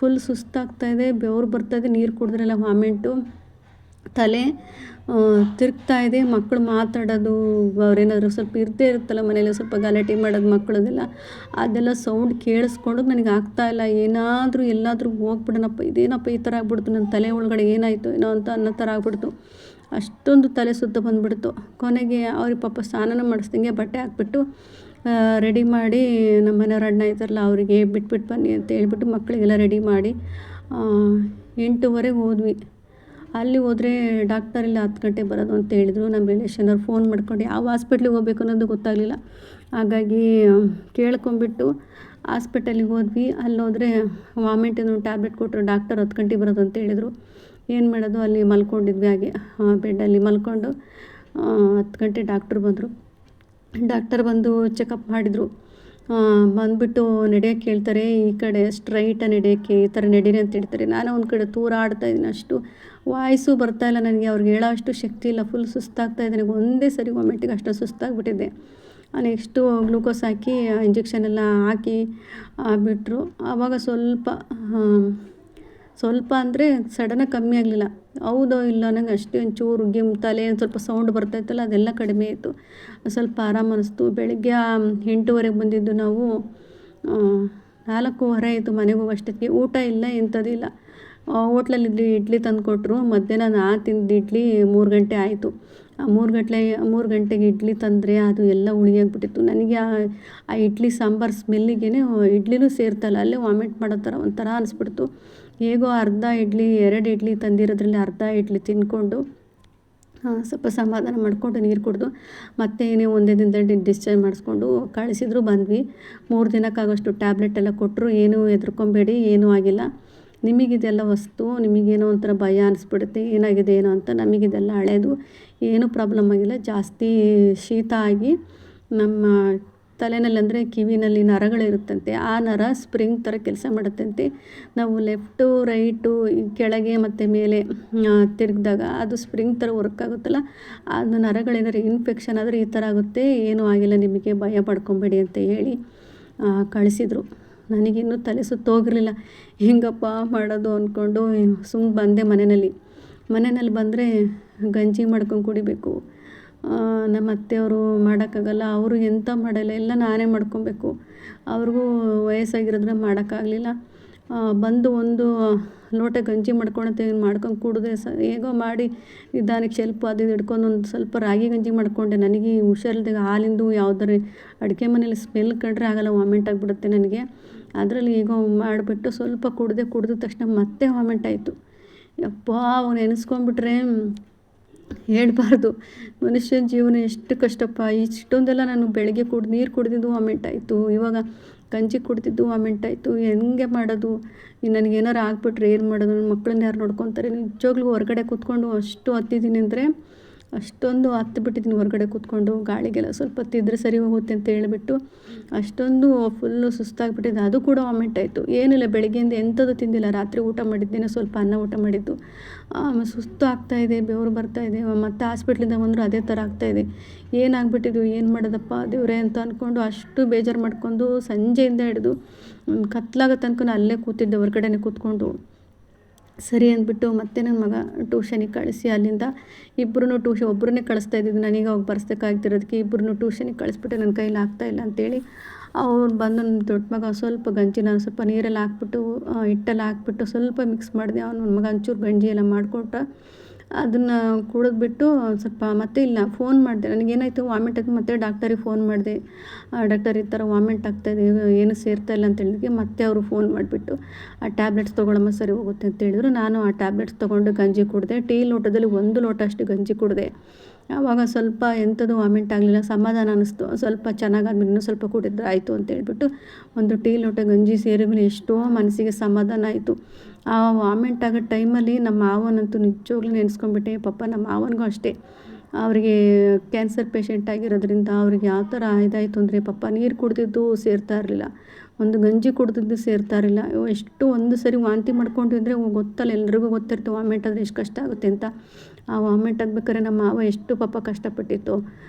ಫುಲ್ ಸುಸ್ತಾಗ್ತಾಯಿದೆ, ಬೆವರು ಬರ್ತಾಯಿದೆ. ನೀರು ಕುಡಿದ್ರೆಲ್ಲ ವಾಮಿಂಟು, ತಲೆ ತಿರುಗ್ತಾಯಿದೆ. ಮಕ್ಕಳು ಮಾತಾಡೋದು, ಅವ್ರೇನಾದರೂ ಸ್ವಲ್ಪ ಇರದೇ ಇರುತ್ತಲ್ಲ ಮನೇಲಿ, ಸ್ವಲ್ಪ ಗಲಾಟೆ ಮಾಡೋದು ಮಕ್ಕಳದೆಲ್ಲ, ಅದೆಲ್ಲ ಸೌಂಡ್ ಕೇಳಿಸ್ಕೊಂಡು ನನಗೆ ಆಗ್ತಾಯಿಲ್ಲ. ಏನಾದರೂ ಎಲ್ಲಾದರೂ ಹೋಗ್ಬಿಡೋಣಪ್ಪ, ಇದೇನಪ್ಪ ಈ ಥರ ಆಗ್ಬಿಡ್ತು, ನನ್ನ ತಲೆ ಒಳಗಡೆ ಏನಾಯಿತು ಏನೋ ಅಂತ ಅನ್ನೋ ಥರ ಆಗ್ಬಿಡ್ತು. ಅಷ್ಟೊಂದು ತಲೆ ಸುತ್ತ ಬಂದುಬಿಡ್ತು. ಕೊನೆಗೆ ಅವ್ರಿಗೆ ಪಾಪ ಸ್ನಾನ ಮಾಡಿಸ್ದಂಗೆ ಬಟ್ಟೆ ಹಾಕ್ಬಿಟ್ಟು ರೆಡಿ ಮಾಡಿ, ನಮ್ಮ ಮನೆಯವ್ರ ಅಣ್ಣ ಇದ್ದಾರಲ್ಲ ಅವರಿಗೆ ಬಿಟ್ಬಿಟ್ಟು ಬನ್ನಿ ಅಂತ ಹೇಳ್ಬಿಟ್ಟು ಮಕ್ಕಳಿಗೆಲ್ಲ ರೆಡಿ ಮಾಡಿ 8:15 ಹೋದ್ವಿ. ಅಲ್ಲಿ ಹೋದರೆ ಡಾಕ್ಟರ್ ಇಲ್ಲ 10 ಗಂಟೆಗೆ ಬರೋದು ಅಂತ ಹೇಳಿದರು. ನಮ್ಮ ರಿಲೇಷನವ್ರು ಫೋನ್ ಮಾಡ್ಕೊಂಡು ಯಾವ ಹಾಸ್ಪಿಟ್ಲಿಗೆ ಹೋಗ್ಬೇಕು ಅನ್ನೋದು ಗೊತ್ತಾಗಲಿಲ್ಲ. ಹಾಗಾಗಿ ಕೇಳ್ಕೊಂಬಿಟ್ಟು ಹಾಸ್ಪಿಟಲಿಗೆ ಹೋದ್ವಿ. ಅಲ್ಲೋದ್ರೆ ವಾಮಿಂಟಿಂದು ಟ್ಯಾಬ್ಲೆಟ್ ಕೊಟ್ಟರು. ಡಾಕ್ಟರ್ 10 ಗಂಟೆಗೆ ಬರೋದು ಅಂತ ಹೇಳಿದರು. ಏನು ಮಾಡೋದು, ಅಲ್ಲಿ ಮಲ್ಕೊಂಡಿದ್ವಿ. ಹಾಗೆ ಬೆಡ್ಡಲ್ಲಿ ಮಲ್ಕೊಂಡು 10 ಗಂಟೆ ಡಾಕ್ಟ್ರು ಬಂದರು. ಡಾಕ್ಟರ್ ಬಂದು ಚೆಕಪ್ ಮಾಡಿದರು. ಬಂದುಬಿಟ್ಟು ನಡೆಯೋಕ್ಕೆ ಹೇಳ್ತಾರೆ. ಈ ಕಡೆ ಸ್ಟ್ರೈಟಾಗಿ ನಡೆಯೋಕ್ಕೆ, ಈ ಥರ ನಡೀರಿ ಅಂತ ಹೇಳ್ತಾರೆ. ನಾನು ಒಂದು ಕಡೆ ತೂರಾಡ್ತಾಯಿದ್ದೀನಿ. ಅಷ್ಟು ವಾಯ್ಸು ಬರ್ತಾಯಿಲ್ಲ ನನಗೆ. ಅವ್ರಿಗೆ ಹೇಳೋ ಅಷ್ಟು ಶಕ್ತಿ ಇಲ್ಲ. ಫುಲ್ ಸುಸ್ತಾಗ್ತಾಯಿದೆ ನನಗೆ. ಒಂದೇ ಸರಿ ವಾಮಿಂಟಿಗೆ ಅಷ್ಟು ಸುಸ್ತಾಗ್ಬಿಟ್ಟಿದ್ದೆ. ನೆಕ್ಸ್ಟು ಗ್ಲೂಕೋಸ್ ಹಾಕಿ ಇಂಜೆಕ್ಷನ್ ಎಲ್ಲ ಹಾಕಿ ಬಿಟ್ಟರು. ಆವಾಗ ಸ್ವಲ್ಪ ಅಂದರೆ ಸಡನ್ನಾಗಿ ಕಮ್ಮಿ ಆಗಲಿಲ್ಲ. ಹೌದೋ ಇಲ್ಲ ನಂಗೆ ಅಷ್ಟೇ ಒಂಚೂರು ತಲೆ ಸ್ವಲ್ಪ ಸೌಂಡ್ ಬರ್ತಾಯಿತ್ತಲ್ಲ, ಅದೆಲ್ಲ ಕಡಿಮೆ ಆಯಿತು. ಸ್ವಲ್ಪ ಆರಾಮ ಅನ್ನಿಸ್ತು. ಬೆಳಗ್ಗೆ 8:15 ಬಂದಿದ್ದು ನಾವು. 4:15 ಆಯಿತು ಮನೆಗೆ ಹೋಗೋಷ್ಟೊತ್ತಿಗೆ. ಊಟ ಇಲ್ಲ, ಎಂಥದಿಲ್ಲ. ಹೋಟ್ಲಲ್ಲಿ ಇಡ್ಲಿ ತಂದು ಕೊಟ್ಟರು. ಮಧ್ಯಾಹ್ನ ನಾನು ತಿಂದು ಇಡ್ಲಿ 3 ಗಂಟೆ ಆಯಿತು. 3 ಗಂಟೆಗೆ ಇಡ್ಲಿ ತಂದರೆ ಅದು ಎಲ್ಲ ಹುಳಿಯಾಗ್ಬಿಟ್ಟಿತ್ತು. ನನಗೆ ಆ ಇಡ್ಲಿ ಸಾಂಬಾರು ಸ್ಮೆಲ್ಲಿಗೆ ಇಡ್ಲಿನೂ ಸೇರ್ತಲ್ಲ, ಅಲ್ಲೇ ವಾಮಿಟ್ ಮಾಡೋ ಥರ ಒಂಥರ ಅನಿಸ್ಬಿಡ್ತು. ಹೇಗೋ 2 ಇಡ್ಲಿ ತಂದಿರೋದ್ರಲ್ಲಿ ಅರ್ಧ ಇಡ್ಲಿ ತಿಂದ್ಕೊಂಡು ಸ್ವಲ್ಪ ಸಮಾಧಾನ ಮಾಡಿಕೊಂಡು ನೀರು ಕುಡಿದು ಮತ್ತೆ ಏನೇ ಒಂದೇ ದಿನದಲ್ಲಿ ಡಿಸ್ಚಾರ್ಜ್ ಮಾಡಿಸ್ಕೊಂಡು ಕಳಿಸಿದ್ರು. ಬಂದ್ವಿ. 3 ದಿನಕ್ಕಾಗೋಷ್ಟು ಟ್ಯಾಬ್ಲೆಟ್ ಎಲ್ಲ ಕೊಟ್ಟರು. ಏನೂ ಹೆದರ್ಕೊಬೇಡಿ, ಏನೂ ಆಗಿಲ್ಲ. ನಿಮಗಿದೆಲ್ಲ ವಸ್ತು, ನಿಮಗೇನೋ ಒಂಥರ ಭಯ ಅನಿಸ್ಬಿಡುತ್ತೆ, ಏನಾಗಿದೆ ಏನೋ ಅಂತ. ನಮಗಿದೆಲ್ಲ ಹಳೇದು, ಏನೂ ಪ್ರಾಬ್ಲಮ್ ಆಗಿಲ್ಲ. ಜಾಸ್ತಿ ಶೀತ ಆಗಿ ನಮ್ಮ ತಲೆನಲ್ಲಿ ಅಂದರೆ ಕಿವಿನಲ್ಲಿ ನರಗಳಿರುತ್ತಂತೆ. ಆ ನರ ಸ್ಪ್ರಿಂಗ್ ಥರ ಕೆಲಸ ಮಾಡುತ್ತಂತೆ. ನಾವು ಲೆಫ್ಟು ರೈಟು ಕೆಳಗೆ ಮತ್ತು ಮೇಲೆ ತಿರುಗಿದಾಗ ಅದು ಸ್ಪ್ರಿಂಗ್ ಥರ ವರ್ಕ್ ಆಗುತ್ತಲ್ಲ, ಅದು ನರಗಳೇನಾದ್ರು ಇನ್ಫೆಕ್ಷನ್ ಆದರೆ ಈ ಥರ ಆಗುತ್ತೆ, ಏನೂ ಆಗಿಲ್ಲ, ನಿಮಗೆ ಭಯ ಪಡ್ಕೊಬೇಡಿ ಅಂತ ಹೇಳಿ ಕಳಿಸಿದರು. ನನಗಿನ್ನೂ ತಲೆ ಸುತ್ತೋಗಿರಲಿಲ್ಲ. ಹೆಂಗಪ್ಪ ಮಾಡೋದು ಅಂದ್ಕೊಂಡು ಸುಮ್ಮನೆ ಬಂದೆ. ಮನೆಯಲ್ಲಿ ಬಂದರೆ ಗಂಜಿ ಮಾಡ್ಕೊಂಡು ಕುಡಿಬೇಕು. ನಮ್ಮ ಅತ್ತೆಯವರು ಮಾಡೋಕ್ಕಾಗಲ್ಲ, ಅವರು ಎಂಥ ಮಾಡಲ್ಲ, ಎಲ್ಲ ನಾನೇ ಮಾಡ್ಕೊಬೇಕು. ಅವ್ರಿಗೂ ವಯಸ್ಸಾಗಿರೋದ್ರೆ ಮಾಡೋಕ್ಕಾಗಲಿಲ್ಲ. ಬಂದು ಒಂದು ಲೋಟ ಗಂಜಿ ಮಾಡ್ಕೊಂಡು ಕುಡಿದೆ. ಹೇಗೋ ಮಾಡಿ ನಿಧಾನಕ್ಕೆ ಶೆಲ್ಪು ಅದು ಹಿಡ್ಕೊಂಡು ಒಂದು ಸ್ವಲ್ಪ ರಾಗಿ ಗಂಜಿ ಮಾಡಿಕೊಂಡೆ. ನನಗೆ ಹುಷಾರಿಲ್ದಾಗ ಹಾಲಿಂದು ಯಾವುದಾರು ಅಡುಗೆ ಮನೇಲಿ ಸ್ಮೆಲ್ ಕಂಡ್ರೆ ಆಗಲ್ಲ, ವಾಮಿಂಟ್ ಆಗಿಬಿಡುತ್ತೆ ನನಗೆ. ಅದರಲ್ಲಿ ಹೇಗೋ ಮಾಡಿಬಿಟ್ಟು ಸ್ವಲ್ಪ ಕುಡಿದ ತಕ್ಷಣ ಮತ್ತೆ ವಾಮಿಂಟ್ ಆಯಿತು. ಯಪ್ಪ, ಅವ್ನು ನೆನೆಸ್ಕೊಂಡ್ಬಿಟ್ರೆ ಹೇಳ್ಬಾರ್ದು. ಮನುಷ್ಯನ ಜೀವನ ಎಷ್ಟು ಕಷ್ಟಪ್ಪ. ಇಷ್ಟೊಂದೆಲ್ಲ ನಾನು ಬೆಳಗ್ಗೆ ನೀರು ಕುಡಿದಿದ್ದು ವಾಮಿಂಟ್ ಆಯಿತು, ಇವಾಗ ಗಂಜಿ ಕುಡಿದಿದ್ದು ವಾಮಿಂಟ್ ಆಯಿತು. ಹೆಂಗೆ ಮಾಡೋದು, ನನಗೇನಾರು ಆಗ್ಬಿಟ್ರೆ ಏನು ಮಾಡೋದು, ನನ್ನ ಮಕ್ಕಳನ್ನ ಯಾರು ನೋಡ್ಕೊತಾರೆ. ನಿಜವಾಗ್ಲೂ ಹೊರಗಡೆ ಕೂತ್ಕೊಂಡು ಅಷ್ಟು ಹತ್ತಿದ್ದೀನಿ ಅಂದರೆ ಅಷ್ಟೊಂದು ಹತ್ತು ಬಿಟ್ಟಿದ್ದೀನಿ ಹೊರಗಡೆ ಕೂತ್ಕೊಂಡು. ಗಾಳಿಗೆಲ್ಲ ಸ್ವಲ್ಪ ಹೊತ್ತಿದ್ರೆ ಸರಿ ಹೋಗುತ್ತೆ ಅಂತ ಹೇಳಿಬಿಟ್ಟು ಅಷ್ಟೊಂದು ಫುಲ್ಲು ಸುಸ್ತಾಗಿಬಿಟ್ಟಿದೆ. ಅದು ಕೂಡ ವಾಮಿಟ್ ಆಯಿತು. ಏನಿಲ್ಲ, ಬೆಳಗ್ಗೆಯಿಂದ ಎಂಥದ್ದು ತಿಂದಿಲ್ಲ. ರಾತ್ರಿ ಊಟ ಮಾಡಿದ್ದೇನೆ, ಸ್ವಲ್ಪ ಅನ್ನ ಊಟ ಮಾಡಿದ್ದು. ಸುಸ್ತು ಆಗ್ತಾಯಿದೆ, ಬೆವರು ಬರ್ತಾಯಿದೆ. ಮತ್ತು ಹಾಸ್ಪಿಟ್ಲಿಂದ ಬಂದರೂ ಅದೇ ಥರ ಆಗ್ತಾಯಿದೆ. ಏನಾಗ್ಬಿಟ್ಟಿದ್ದು, ಏನು ಮಾಡೋದಪ್ಪ ದೇವರೇ ಅಂತ ಅಂದ್ಕೊಂಡು ಅಷ್ಟು ಬೇಜಾರು ಮಾಡ್ಕೊಂಡು ಸಂಜೆಯಿಂದ ಹಿಡಿದು ಕತ್ಲಾಗೋ ತನಕ ಅಲ್ಲೇ ಕೂತಿದ್ದೆ, ಹೊರಗಡೆನೇ ಕೂತ್ಕೊಂಡು. ಸರಿ ಅಂದ್ಬಿಟ್ಟು ಮತ್ತೆ ನನ್ನ ಮಗ ಟ್ಯೂಷನಿಗೆ ಕಳಿಸಿ ಅಲ್ಲಿಂದ ಇಬ್ಬರೂ ಒಬ್ಬರನ್ನೇ ಕಳಿಸ್ತಾ ಇದ್ದಿದ್ದು. ನನಗೆ ಅವಾಗ ಬರ್ಸೋಕ್ಕಾಗ್ತಿರೋದಕ್ಕೆ ಇಬ್ಬರನ್ನೂ ಟ್ಯೂಷನಿಗೆ ಕಳಿಸ್ಬಿಟ್ಟು ನನ್ನ ಕೈಲಿ ಆಗ್ತಾಯಿಲ್ಲ ಅಂತೇಳಿ ಅವ್ರು ಬಂದು ನನ್ನ ದೊಡ್ಡ ಮಗ ಸ್ವಲ್ಪ ಗಂಜಿನ ಸ್ವಲ್ಪ ನೀರಲ್ಲಿ ಹಾಕ್ಬಿಟ್ಟು ಹಿಟ್ಟಲ್ಲಿ ಹಾಕ್ಬಿಟ್ಟು ಸ್ವಲ್ಪ ಮಿಕ್ಸ್ ಮಾಡಿದೆ. ನನ್ನ ಮಗ ಒಂಚೂರು ಗಂಜಿ ಎಲ್ಲ ಮಾಡಿಕೊಟ್ಟ. ಅದನ್ನು ಕುಡಿದ್ಬಿಟ್ಟು ಸ್ವಲ್ಪ ಮತ್ತೆ ಇಲ್ಲ ಫೋನ್ ಮಾಡಿದೆ. ನನಗೇನಾಯಿತು, ವಾಮಿಟ್ ಆಯ್ತು. ಮತ್ತೆ ಡಾಕ್ಟರಿಗೆ ಫೋನ್ ಮಾಡಿದೆ. ಡಾಕ್ಟರ್ ಈ ಥರ ವಾಮಿಟ್ ಆಗ್ತಾಯಿದೆ, ಏನು ಸೇರ್ತಾಯಿಲ್ಲ ಅಂತ ಹೇಳಿದಕ್ಕೆ ಮತ್ತೆ ಅವರು ಫೋನ್ ಮಾಡಿಬಿಟ್ಟು ಆ ಟ್ಯಾಬ್ಲೆಟ್ಸ್ ತೊಗೊಳಮ್ಮ ಸರಿ ಹೋಗುತ್ತೆ ಅಂತ ಹೇಳಿದ್ರು. ನಾನು ಆ ಟ್ಯಾಬ್ಲೆಟ್ಸ್ ತೊಗೊಂಡು ಗಂಜಿ ಕುಡಿದೆ. ಟೀ ಲೋಟದಲ್ಲಿ 1 ಲೋಟ ಅಷ್ಟು ಗಂಜಿ ಕುಡಿದೆ. ಆವಾಗ ಸ್ವಲ್ಪ ಎಂಥದ್ದು ವಾಮಿಟ್ ಆಗಲಿಲ್ಲ, ಸಮಾಧಾನ ಅನ್ನಿಸ್ತು. ಸ್ವಲ್ಪ ಚೆನ್ನಾಗಾದ್ಮೇಲೆ ಇನ್ನೂ ಸ್ವಲ್ಪ ಕುಡಿದ್ರೆ ಆಯಿತು ಅಂತ ಹೇಳ್ಬಿಟ್ಟು ಒಂದು ಟೀ ಲೋಟ ಗಂಜಿ ಸೇರಿದ್ಮೇಲೆ ಎಷ್ಟೋ ಮನಸ್ಸಿಗೆ ಸಮಾಧಾನ ಆಯಿತು. ಆ ವಾಮಿಟ್ ಆಗೋ ಟೈಮಲ್ಲಿ ನಮ್ಮ ಮಾವನಂತೂ ನಿಜವಾಗ್ಲೂ ನೆನೆಸ್ಕೊಂಡ್ಬಿಟ್ಟೆ. ಪಾಪ ನಮ್ಮ ಮಾವನಿಗೂ ಅಷ್ಟೇ, ಅವರಿಗೆ ಕ್ಯಾನ್ಸರ್ ಪೇಷಂಟ್ ಆಗಿರೋದ್ರಿಂದ ಅವ್ರಿಗೆ ಯಾವ ಥರ ಇದಾಯಿತು ಅಂದರೆ ಪಾಪ ನೀರು ಕುಡಿದಿದ್ದು ಸೇರ್ತಾ ಇರಲಿಲ್ಲ, ಒಂದು ಗಂಜಿ ಕುಡಿದಿದ್ದು ಸೇರ್ತಾ ಇರಲಿಲ್ಲ. ಎಷ್ಟು ಒಂದು ಸರಿ ವಾಂತಿ ಮಾಡ್ಕೊಂಡಿದ್ರೆ ಗೊತ್ತಲ್ಲ, ಎಲ್ರಿಗೂ ಗೊತ್ತಿರುತ್ತೆ ವಾಮಿಟ್ ಆದರೆ ಎಷ್ಟು ಕಷ್ಟ ಆಗುತ್ತೆ ಅಂತ. ಆ ವಾಮಿಟ್ ಆಗ್ಬೇಕಾದ್ರೆ ನಮ್ಮ ಮಾವ ಎಷ್ಟು ಪಾಪ ಕಷ್ಟಪಟ್ಟಿತ್ತು.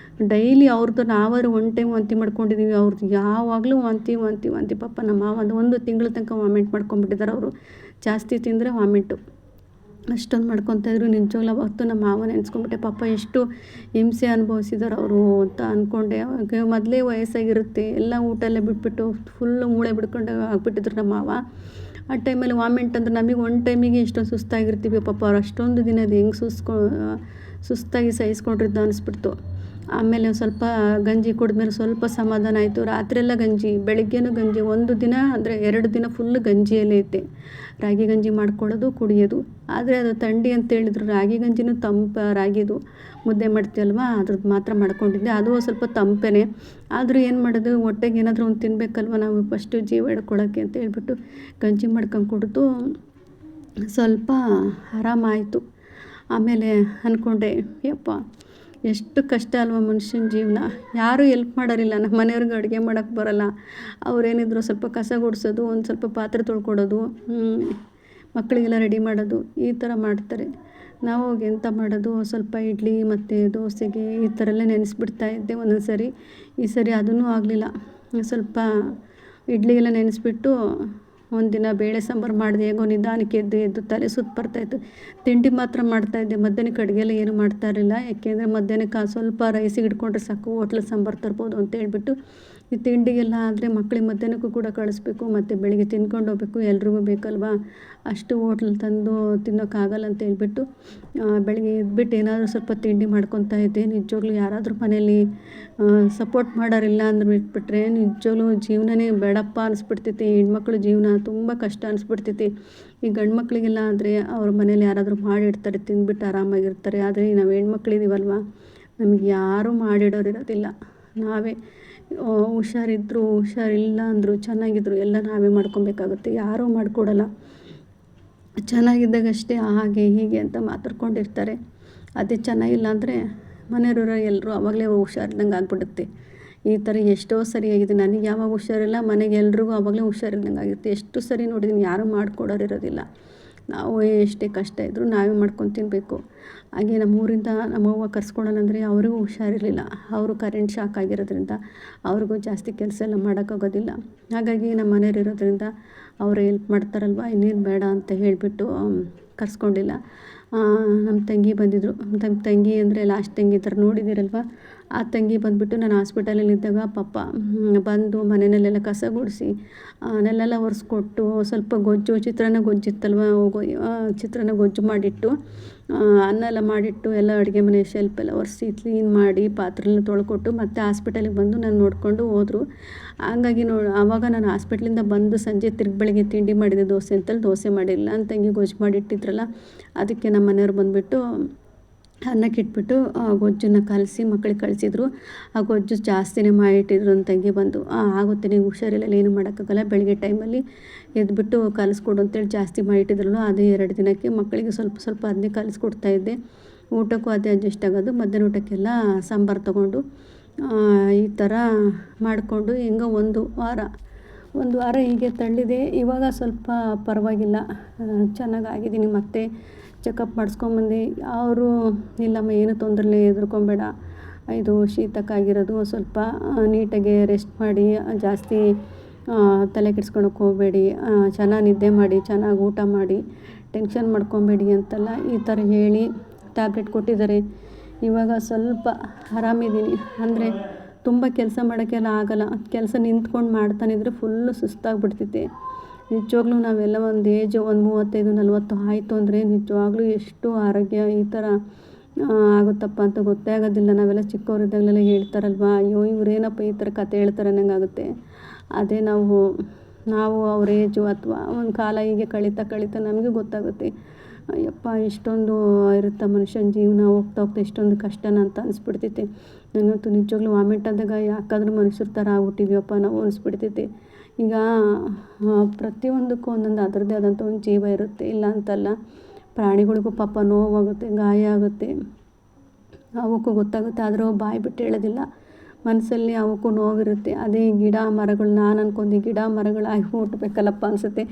ಡೈಲಿ ಅವ್ರದ್ದು ನಾವಾದ್ರು ಒನ್ ಟೈಮ್ ವಾಂತಿ ಮಾಡ್ಕೊಂಡಿದ್ದೀವಿ, ಅವ್ರದ್ದು ಯಾವಾಗಲೂ ವಾಂತಿ ಪಾಪ ನಮ್ಮ ಮಾವ 1 ತಿಂಗಳ ತನಕ ವಾಮಿಟ್ ಮಾಡ್ಕೊಂಡ್ಬಿಟ್ಟಿದ್ದಾರೆ ಅವರು. ಜಾಸ್ತಿ ತಿಂದರೆ ವಾಮಿಟ್ಟು ಅಷ್ಟೊಂದು ಮಾಡ್ಕೊತಾಯಿದ್ರು. ನಿಜವಾಗ್ಲೂ ಅವತ್ತು ನಮ್ಮ ಮಾವ ನೆನೆಸ್ಕೊಂಡ್ಬಿಟ್ಟೆ. ಪಾಪ ಎಷ್ಟು ಹಿಂಸೆ ಅನುಭವಿಸಿದ್ದಾರೆ ಅವರು ಅಂತ ಅಂದ್ಕೊಂಡೆ. ಅವಾಗ ಮೊದಲೇ ವಯಸ್ಸಾಗಿರುತ್ತೆ, ಎಲ್ಲ ಊಟ ಎಲ್ಲ ಬಿಟ್ಬಿಟ್ಟು ಫುಲ್ಲು ಮೂಳೆ ಬಿಡ್ಕೊಂಡು ಆಗ್ಬಿಟ್ಟಿದ್ರು ನಮ್ಮ ಮಾವ. ಆ ಟೈಮಲ್ಲಿ ವಾಮಿಂಟ್ ಅಂದ್ರೆ ನಮಗೆ ಒಂದು ಟೈಮಿಗೆ ಇಷ್ಟೊಂದು ಸುಸ್ತಾಗಿರ್ತೀವಿ. ಪಾಪ ಅವ್ರು ಅಷ್ಟೊಂದು ದಿನ ಅದು ಹೆಂಗೆ ಸುಸ್ತಾಗಿ ಸಹಿಸ್ಕೊಂಡಿದ್ದು ಅನಿಸ್ಬಿಡ್ತು. ಆಮೇಲೆ ಸ್ವಲ್ಪ ಗಂಜಿ ಕುಡಿದ್ಮೇಲೆ ಸ್ವಲ್ಪ ಸಮಾಧಾನ ಆಯಿತು. ರಾತ್ರಿಯೆಲ್ಲ ಗಂಜಿ, ಬೆಳಗ್ಗೆನೂ ಗಂಜಿ. ಒಂದು ದಿನ ಅಂದರೆ 2 ದಿನ ಫುಲ್ಲು ಗಂಜಿಯಲ್ಲೇ ಇದ್ದೆ. ರಾಗಿ ಗಂಜಿ ಮಾಡ್ಕೊಳ್ಳೋದು, ಕುಡಿಯೋದು. ಆದರೆ ಅದು ಥಂಡಿ ಅಂತ ಹೇಳಿದ್ರು. ರಾಗಿ ಗಂಜಿನೂ ರಾಗಿದು ಮುದ್ದೆ ಮಾಡ್ತೀವಲ್ವ, ಅದ್ರದ್ದು ಮಾತ್ರ ಮಾಡ್ಕೊಂಡಿದ್ದೆ. ಅದು ಸ್ವಲ್ಪ ತಂಪೇ. ಆದರೂ ಏನು ಮಾಡೋದು, ಹೊಟ್ಟೆಗೆ ಏನಾದರೂ ಒಂದು ತಿನ್ನಬೇಕಲ್ವ ನಾವು, ಫಸ್ಟು ಜೀವ ಹಿಡ್ಕೊಳ್ಳೋಕ್ಕೆ ಅಂತ ಹೇಳ್ಬಿಟ್ಟು ಗಂಜಿ ಮಾಡ್ಕೊಂಡು ಕುಡಿದು ಸ್ವಲ್ಪ ಆರಾಮಾಯಿತು. ಆಮೇಲೆ ಅಂದ್ಕೊಂಡೆ, ಯಪ್ಪ ಎಷ್ಟು ಕಷ್ಟ ಅಲ್ವ ಮನುಷ್ಯನ ಜೀವನ. ಯಾರೂ ಎಲ್ಪ್ ಮಾಡೋರಿಲ್ಲ. ನಮ್ಮ ಮನೆಯವ್ರಿಗೆ ಅಡುಗೆ ಮಾಡೋಕ್ಕೆ ಬರೋಲ್ಲ. ಅವರೇನಿದ್ರು ಸ್ವಲ್ಪ ಕಸ ಗುಡಿಸೋದು, ಒಂದು ಸ್ವಲ್ಪ ಪಾತ್ರೆ ತೊಳ್ಕೊಡೋದು, ಮಕ್ಕಳಿಗೆಲ್ಲ ರೆಡಿ ಮಾಡೋದು, ಈ ಥರ ಮಾಡ್ತಾರೆ. ನಾವು ಎಂತ ಮಾಡೋದು, ಸ್ವಲ್ಪ ಇಡ್ಲಿ ಮತ್ತು ದೋಸೆಗೆ ಈ ಥರ ಎಲ್ಲ ನೆನೆಸ್ಬಿಡ್ತಾ ಇದ್ದೆ ಒಂದೊಂದು ಸರಿ. ಈ ಸರಿ ಅದೂ ಆಗಲಿಲ್ಲ. ಸ್ವಲ್ಪ ಇಡ್ಲಿಗೆಲ್ಲ ನೆನೆಸ್ಬಿಟ್ಟು ಒಂದಿನ ಬೇಳೆ ಸಾಂಬಾರು ಮಾಡಿದೆ. ಹೇಗೋ ನಿಧಾನಕ್ಕೆ ಎದ್ದು ತಲೆ ಸುತ್ತ ಬರ್ತಾಯಿತ್ತು. ತಿಂಡಿ ಮಾತ್ರ ಮಾಡ್ತಾಯಿದ್ದೆ, ಮಧ್ಯಾಹ್ನಕ್ಕೆ ಅಡುಗೆ ಎಲ್ಲ ಏನು ಮಾಡ್ತಾ ಇರಲಿಲ್ಲ. ಯಾಕೆಂದರೆ ಮಧ್ಯಾಹ್ನಕ್ಕೆ ಸ್ವಲ್ಪ ರೈಸಿಗೆ ಇಟ್ಕೊಂಡ್ರೆ ಸಾಕು, ಹೋಟ್ಲ್ ಸಾಂಬಾರು ತರ್ಬೋದು ಅಂತ ಹೇಳ್ಬಿಟ್ಟು. ಈ ತಿಂಡಿಗೆಲ್ಲ ಆದರೆ ಮಕ್ಕಳಿಗೆ ಮಧ್ಯಾಹ್ನಕ್ಕೂ ಕೂಡ ಕಳಿಸ್ಬೇಕು, ಮತ್ತು ಬೆಳಿಗ್ಗೆ ತಿನ್ಕೊಂಡು ಹೋಗ್ಬೇಕು, ಎಲ್ರಿಗೂ ಬೇಕಲ್ವಾ. ಅಷ್ಟು ಹೋಟ್ಲ್ ತಂದು ತಿನ್ನೋಕ್ಕಾಗಲ್ಲ ಅಂತ ಹೇಳ್ಬಿಟ್ಟು ಬೆಳಿಗ್ಗೆ ಎದ್ಬಿಟ್ಟು ಏನಾದರೂ ಸ್ವಲ್ಪ ತಿಂಡಿ ಮಾಡ್ಕೊತಾ ಇದ್ದೆ. ನಿಜವಾಗ್ಲೂ ಯಾರಾದರೂ ಮನೇಲಿ ಸಪೋರ್ಟ್ ಮಾಡೋರಿಲ್ಲ ಅಂದ್ರೆ ಬಿಟ್ಬಿಟ್ರೆ ನಿಜವಾಗ್ಲೂ ಜೀವನನೇ ಬೇಡಪ್ಪ ಅನಿಸ್ಬಿಡ್ತೈತಿ. ಹೆಣ್ಮಕ್ಳು ಜೀವನ ತುಂಬ ಕಷ್ಟ ಅನಿಸ್ಬಿಡ್ತೈತಿ. ಈ ಗಂಡು ಮಕ್ಕಳಿಗೆಲ್ಲ ಆದರೆ ಅವ್ರ ಮನೇಲಿ ಯಾರಾದರೂ ಮಾಡಿಡ್ತಾರೆ, ತಿಂದ್ಬಿಟ್ಟು ಆರಾಮಾಗಿರ್ತಾರೆ. ಆದರೆ ನಾವು ಹೆಣ್ಮಕ್ಳಿದ್ದೀವಲ್ವ, ನಮಗೆ ಯಾರೂ ಮಾಡಿಡೋರಿರೋದಿಲ್ಲ. ನಾವೇ ಹುಷಾರಿದ್ರು ಹುಷಾರಿಲ್ಲ ಅಂದರು ಚೆನ್ನಾಗಿದ್ರು ಎಲ್ಲ ನಾವೇ ಮಾಡ್ಕೊಬೇಕಾಗುತ್ತೆ, ಯಾರೂ ಮಾಡಿಕೊಡಲ್ಲ. ಚೆನ್ನಾಗಿದ್ದಾಗಷ್ಟೇ ಹಾಗೆ ಹೀಗೆ ಅಂತ ಮಾತಾಡ್ಕೊಂಡಿರ್ತಾರೆ. ಅದೇ ಚೆನ್ನಾಗಿಲ್ಲ ಅಂದರೆ ಮನೆಯವರು ಎಲ್ಲರೂ ಆವಾಗಲೇ ಹುಷಾರಿಲ್ದಂಗೆ ಆಗ್ಬಿಡುತ್ತೆ. ಈ ಥರ ಎಷ್ಟೋ ಸರಿಯಾಗಿದೆ. ನನಗೆ ಯಾವಾಗ ಹುಷಾರಿಲ್ಲ, ಮನೆಗೆ ಎಲ್ರಿಗೂ ಆವಾಗಲೇ ಹುಷಾರಿಲ್ದಂಗೆ ಆಗುತ್ತೆ. ಎಷ್ಟು ಸರಿ ನೋಡಿದ್ದೀನಿ, ಯಾರೂ ಮಾಡಿಕೊಡೋರಿರೋದಿಲ್ಲ. ನಾವು ಎಷ್ಟೇ ಕಷ್ಟ ಇದ್ದರೂ ನಾವೇ ಮಾಡ್ಕೊಂಡು ತಿನ್ನಬೇಕು. ಹಾಗೆ ನಮ್ಮೂರಿಂದ ನಮ್ಮವ್ವ ಕರ್ಸ್ಕೊಳೋಣ ಅಂದರೆ ಅವರಿಗೂ ಹುಷಾರಿರಲಿಲ್ಲ. ಅವರು ಕರೆಂಟ್ ಶಾಕ್ ಆಗಿರೋದ್ರಿಂದ ಅವ್ರಿಗೂ ಜಾಸ್ತಿ ಕೆಲಸ ಎಲ್ಲ ಮಾಡೋಕ್ಕಾಗೋದಿಲ್ಲ. ಹಾಗಾಗಿ ನಮ್ಮ ಮನೆಯವ್ರು ಇರೋದ್ರಿಂದ ಅವರು ಹೆಲ್ಪ್ ಮಾಡ್ತಾರಲ್ವ, ಇನ್ನೇನು ಬೇಡ ಅಂತ ಹೇಳಿಬಿಟ್ಟು ಕರ್ಸ್ಕೊಂಡಿಲ್ಲ. ನಮ್ಮ ತಂಗಿ ಬಂದಿದ್ದರು. ನಮ್ಮ ತಂಗಿ ಅಂದರೆ ಲಾಸ್ಟ್ ತಂಗಿ ಥರ ನೋಡಿದ್ದೀರಲ್ವ, ಆ ತಂಗಿ ಬಂದುಬಿಟ್ಟು ನಾನು ಹಾಸ್ಪಿಟಲಲ್ಲಿದ್ದಾಗ ಪಾಪ ಬಂದು ಮನೆಯಲ್ಲೆಲ್ಲ ಕಸ ಗುಡಿಸಿ ನೆಲ್ಲೆಲ್ಲ ಒರೆಸ್ಕೊಟ್ಟು, ಸ್ವಲ್ಪ ಚಿತ್ರಾನ್ನ ಗೊಜ್ಜಿತ್ತಲ್ವ, ಚಿತ್ರಾನ್ನ ಗೊಜ್ಜು ಮಾಡಿಟ್ಟು, ಅನ್ನ ಎಲ್ಲ ಮಾಡಿಟ್ಟು, ಎಲ್ಲ ಅಡುಗೆ ಮನೆ ಶೆಲ್ಫೆಲ್ಲ ಒರೆಸಿ ಕ್ಲೀನ್ ಮಾಡಿ ಪಾತ್ರೆಲ್ಲ ತೊಳ್ಕೊಟ್ಟು ಮತ್ತೆ ಹಾಸ್ಪಿಟಲಿಗೆ ಬಂದು ನಾನು ನೋಡಿಕೊಂಡು ಹೋದರು. ಹಂಗಾಗಿ ಆವಾಗ ನಾನು ಹಾಸ್ಪಿಟ್ಲಿಂದ ಬಂದು ಸಂಜೆ ಬೆಳಗ್ಗೆ ತಿಂಡಿ ಮಾಡಿದೆ, ದೋಸೆ ಅಂತಲ್ಲಿ ದೋಸೆ ಮಾಡಿಲ್ಲ. ನನ್ನ ತಂಗಿ ಗೊಜ್ಜು ಮಾಡಿಟ್ಟಿದ್ರಲ್ಲ, ಅದಕ್ಕೆ ನಮ್ಮ ಮನೆಯವ್ರು ಬಂದುಬಿಟ್ಟು ಅನ್ನಕ್ಕಿಟ್ಬಿಟ್ಟು ಗೊಜ್ಜನ್ನು ಕಲಸಿ ಮಕ್ಕಳಿಗೆ ಕಳಿಸಿದ್ರು. ಆ ಗೊಜ್ಜು ಜಾಸ್ತಿನೇ ಮಾಡಿಟ್ಟಿದ್ರು. ನನ್ನ ತಂಗಿ ಬಂದು ಆಗುತ್ತೆ, ನೀವು ಹುಷಾರಿಲ್ಲ, ಏನು ಮಾಡೋಕ್ಕಾಗಲ್ಲ, ಬೆಳಗ್ಗೆ ಟೈಮಲ್ಲಿ ಎದ್ಬಿಟ್ಟು ಕಲಿಸ್ಕೊಡು ಅಂತೇಳಿ ಜಾಸ್ತಿ ಮಾಡಿಟ್ಟಿದ್ರಲ್ಲ, ಅದೇ 2 ದಿನಕ್ಕೆ ಮಕ್ಕಳಿಗೆ ಸ್ವಲ್ಪ ಅದನ್ನೇ ಕಲಿಸ್ಕೊಡ್ತಾಯಿದ್ದೆ. ಊಟಕ್ಕೂ ಅದೇ ಅಡ್ಜಸ್ಟ್ ಆಗೋದು. ಮಧ್ಯಾಹ್ನ ಊಟಕ್ಕೆಲ್ಲ ಸಾಂಬಾರು ತೊಗೊಂಡು ಈ ಥರ ಮಾಡಿಕೊಂಡು ಹೆಂಗೋ ಒಂದು ವಾರ ಹೀಗೆ ತಳ್ಳಿದೆ. ಇವಾಗ ಸ್ವಲ್ಪ ಪರವಾಗಿಲ್ಲ, ಚೆನ್ನಾಗಾಗಿದ್ದೀನಿ. ಮತ್ತೆ ಚೆಕಪ್ ಮಾಡಿಸ್ಕೊಂಬಂದು ಅವರು ಇಲ್ಲಮ್ಮ ಏನೂ ತೊಂದರೆ ಇಲ್ಲ, ಹೆದರ್ಕೊಂಬೇಡ, ಇದು ಶೀತಕ್ಕಾಗಿರೋದು, ಸ್ವಲ್ಪ ನೀಟಾಗಿ ರೆಸ್ಟ್ ಮಾಡಿ, ಜಾಸ್ತಿ ತಲೆ ಕೆಡ್ಸ್ಕೊಳಕ್ಕೆ ಹೋಗಬೇಡಿ, ಚೆನ್ನಾಗಿ ನಿದ್ದೆ ಮಾಡಿ, ಚೆನ್ನಾಗಿ ಊಟ ಮಾಡಿ, ಟೆನ್ಷನ್ ಮಾಡ್ಕೊಬೇಡಿ ಅಂತೆಲ್ಲ ಈ ಥರ ಹೇಳಿ ಟ್ಯಾಬ್ಲೆಟ್ ಕೊಟ್ಟಿದ್ದಾರೆ. ಇವಾಗ ಸ್ವಲ್ಪ ಆರಾಮಿದ್ದೀನಿ. ಅಂದರೆ ತುಂಬ ಕೆಲಸ ಮಾಡೋಕ್ಕೆಲ್ಲ ಆಗೋಲ್ಲ. ಕೆಲಸ ನಿಂತ್ಕೊಂಡು ಮಾಡ್ತಾನಿದ್ರೆ ಫುಲ್ಲು ಸುಸ್ತಾಗಿಬಿಡ್ತೈತೆ. ನಿಜವಾಗ್ಲೂ ನಾವೆಲ್ಲ ಒಂದು ಏಜ್ ಒಂದು 35-40 ಆಯಿತು ಅಂದರೆ ನಿಜವಾಗ್ಲೂ ಎಷ್ಟು ಆರೋಗ್ಯ ಈ ಥರ ಆಗುತ್ತಪ್ಪ ಅಂತ ಗೊತ್ತೇ ಆಗೋದಿಲ್ಲ. ನಾವೆಲ್ಲ ಚಿಕ್ಕವರಿದ್ದಾಗಲೆಲ್ಲ ಹೇಳ್ತಾರಲ್ವ, ಅಯ್ಯೋ ಇವರೇನಪ್ಪ ಈ ಥರ ಕತೆ ಹೇಳ್ತಾರೆ ಅನ್ನಂಗಾಗುತ್ತೆ. ಅದೇ ನಾವು ಅವ್ರ ಏಜು ಅಥವಾ ಒಂದು ಕಾಲ ಹೀಗೆ ಕಳೀತಾ ನಮಗೂ ಗೊತ್ತಾಗುತ್ತೆ, ಅಯ್ಯಪ್ಪ ಇಷ್ಟೊಂದು ಇರುತ್ತೆ ಮನುಷ್ಯನ ಜೀವನ, ಹೋಗ್ತಾ ಇಷ್ಟೊಂದು ಕಷ್ಟನ ಅಂತ ಅನಿಸ್ಬಿಡ್ತೈತೆ. ನನಗಂತೂ ನಿಜವಾಗ್ಲೂ ವಾಮಿಟ್ ಆದಾಗ ಯಾಕಾದರೂ ಮನುಷ್ಯರ ಥರ ಆಗ್ಬಿಟ್ಟಿದ್ಯಪ್ಪ ನಾವು ಅನಿಸ್ಬಿಡ್ತೈತೆ. ಈಗ ಪ್ರತಿಯೊಂದಕ್ಕೂ ಒಂದೊಂದು ಅದರದ್ದೇ ಆದಂಥ ಒಂದು ಜೀವ ಇರುತ್ತೆ, ಇಲ್ಲ ಅಂತಲ್ಲ. ಪ್ರಾಣಿಗಳಿಗೂ ಪಾಪ ನೋವಾಗುತ್ತೆ, ಗಾಯ ಆಗುತ್ತೆ, ಅವಕ್ಕೂ ಗೊತ್ತಾಗುತ್ತೆ. ಆದರೂ ಬಾಯಿ ಬಿಟ್ಟು ಹೇಳೋದಿಲ್ಲ. ಮನಸ್ಸಲ್ಲಿ ಅವಕ್ಕೂ ನೋವಿರುತ್ತೆ. ಅದೇ ಗಿಡ ಮರಗಳು, ನಾನು ಅನ್ಕೊಂಡು ಗಿಡ ಮರಗಳಾಗಿ ಹುಟ್ಟಬೇಕಲ್ಲಪ್ಪ ಅನಿಸುತ್ತೆ.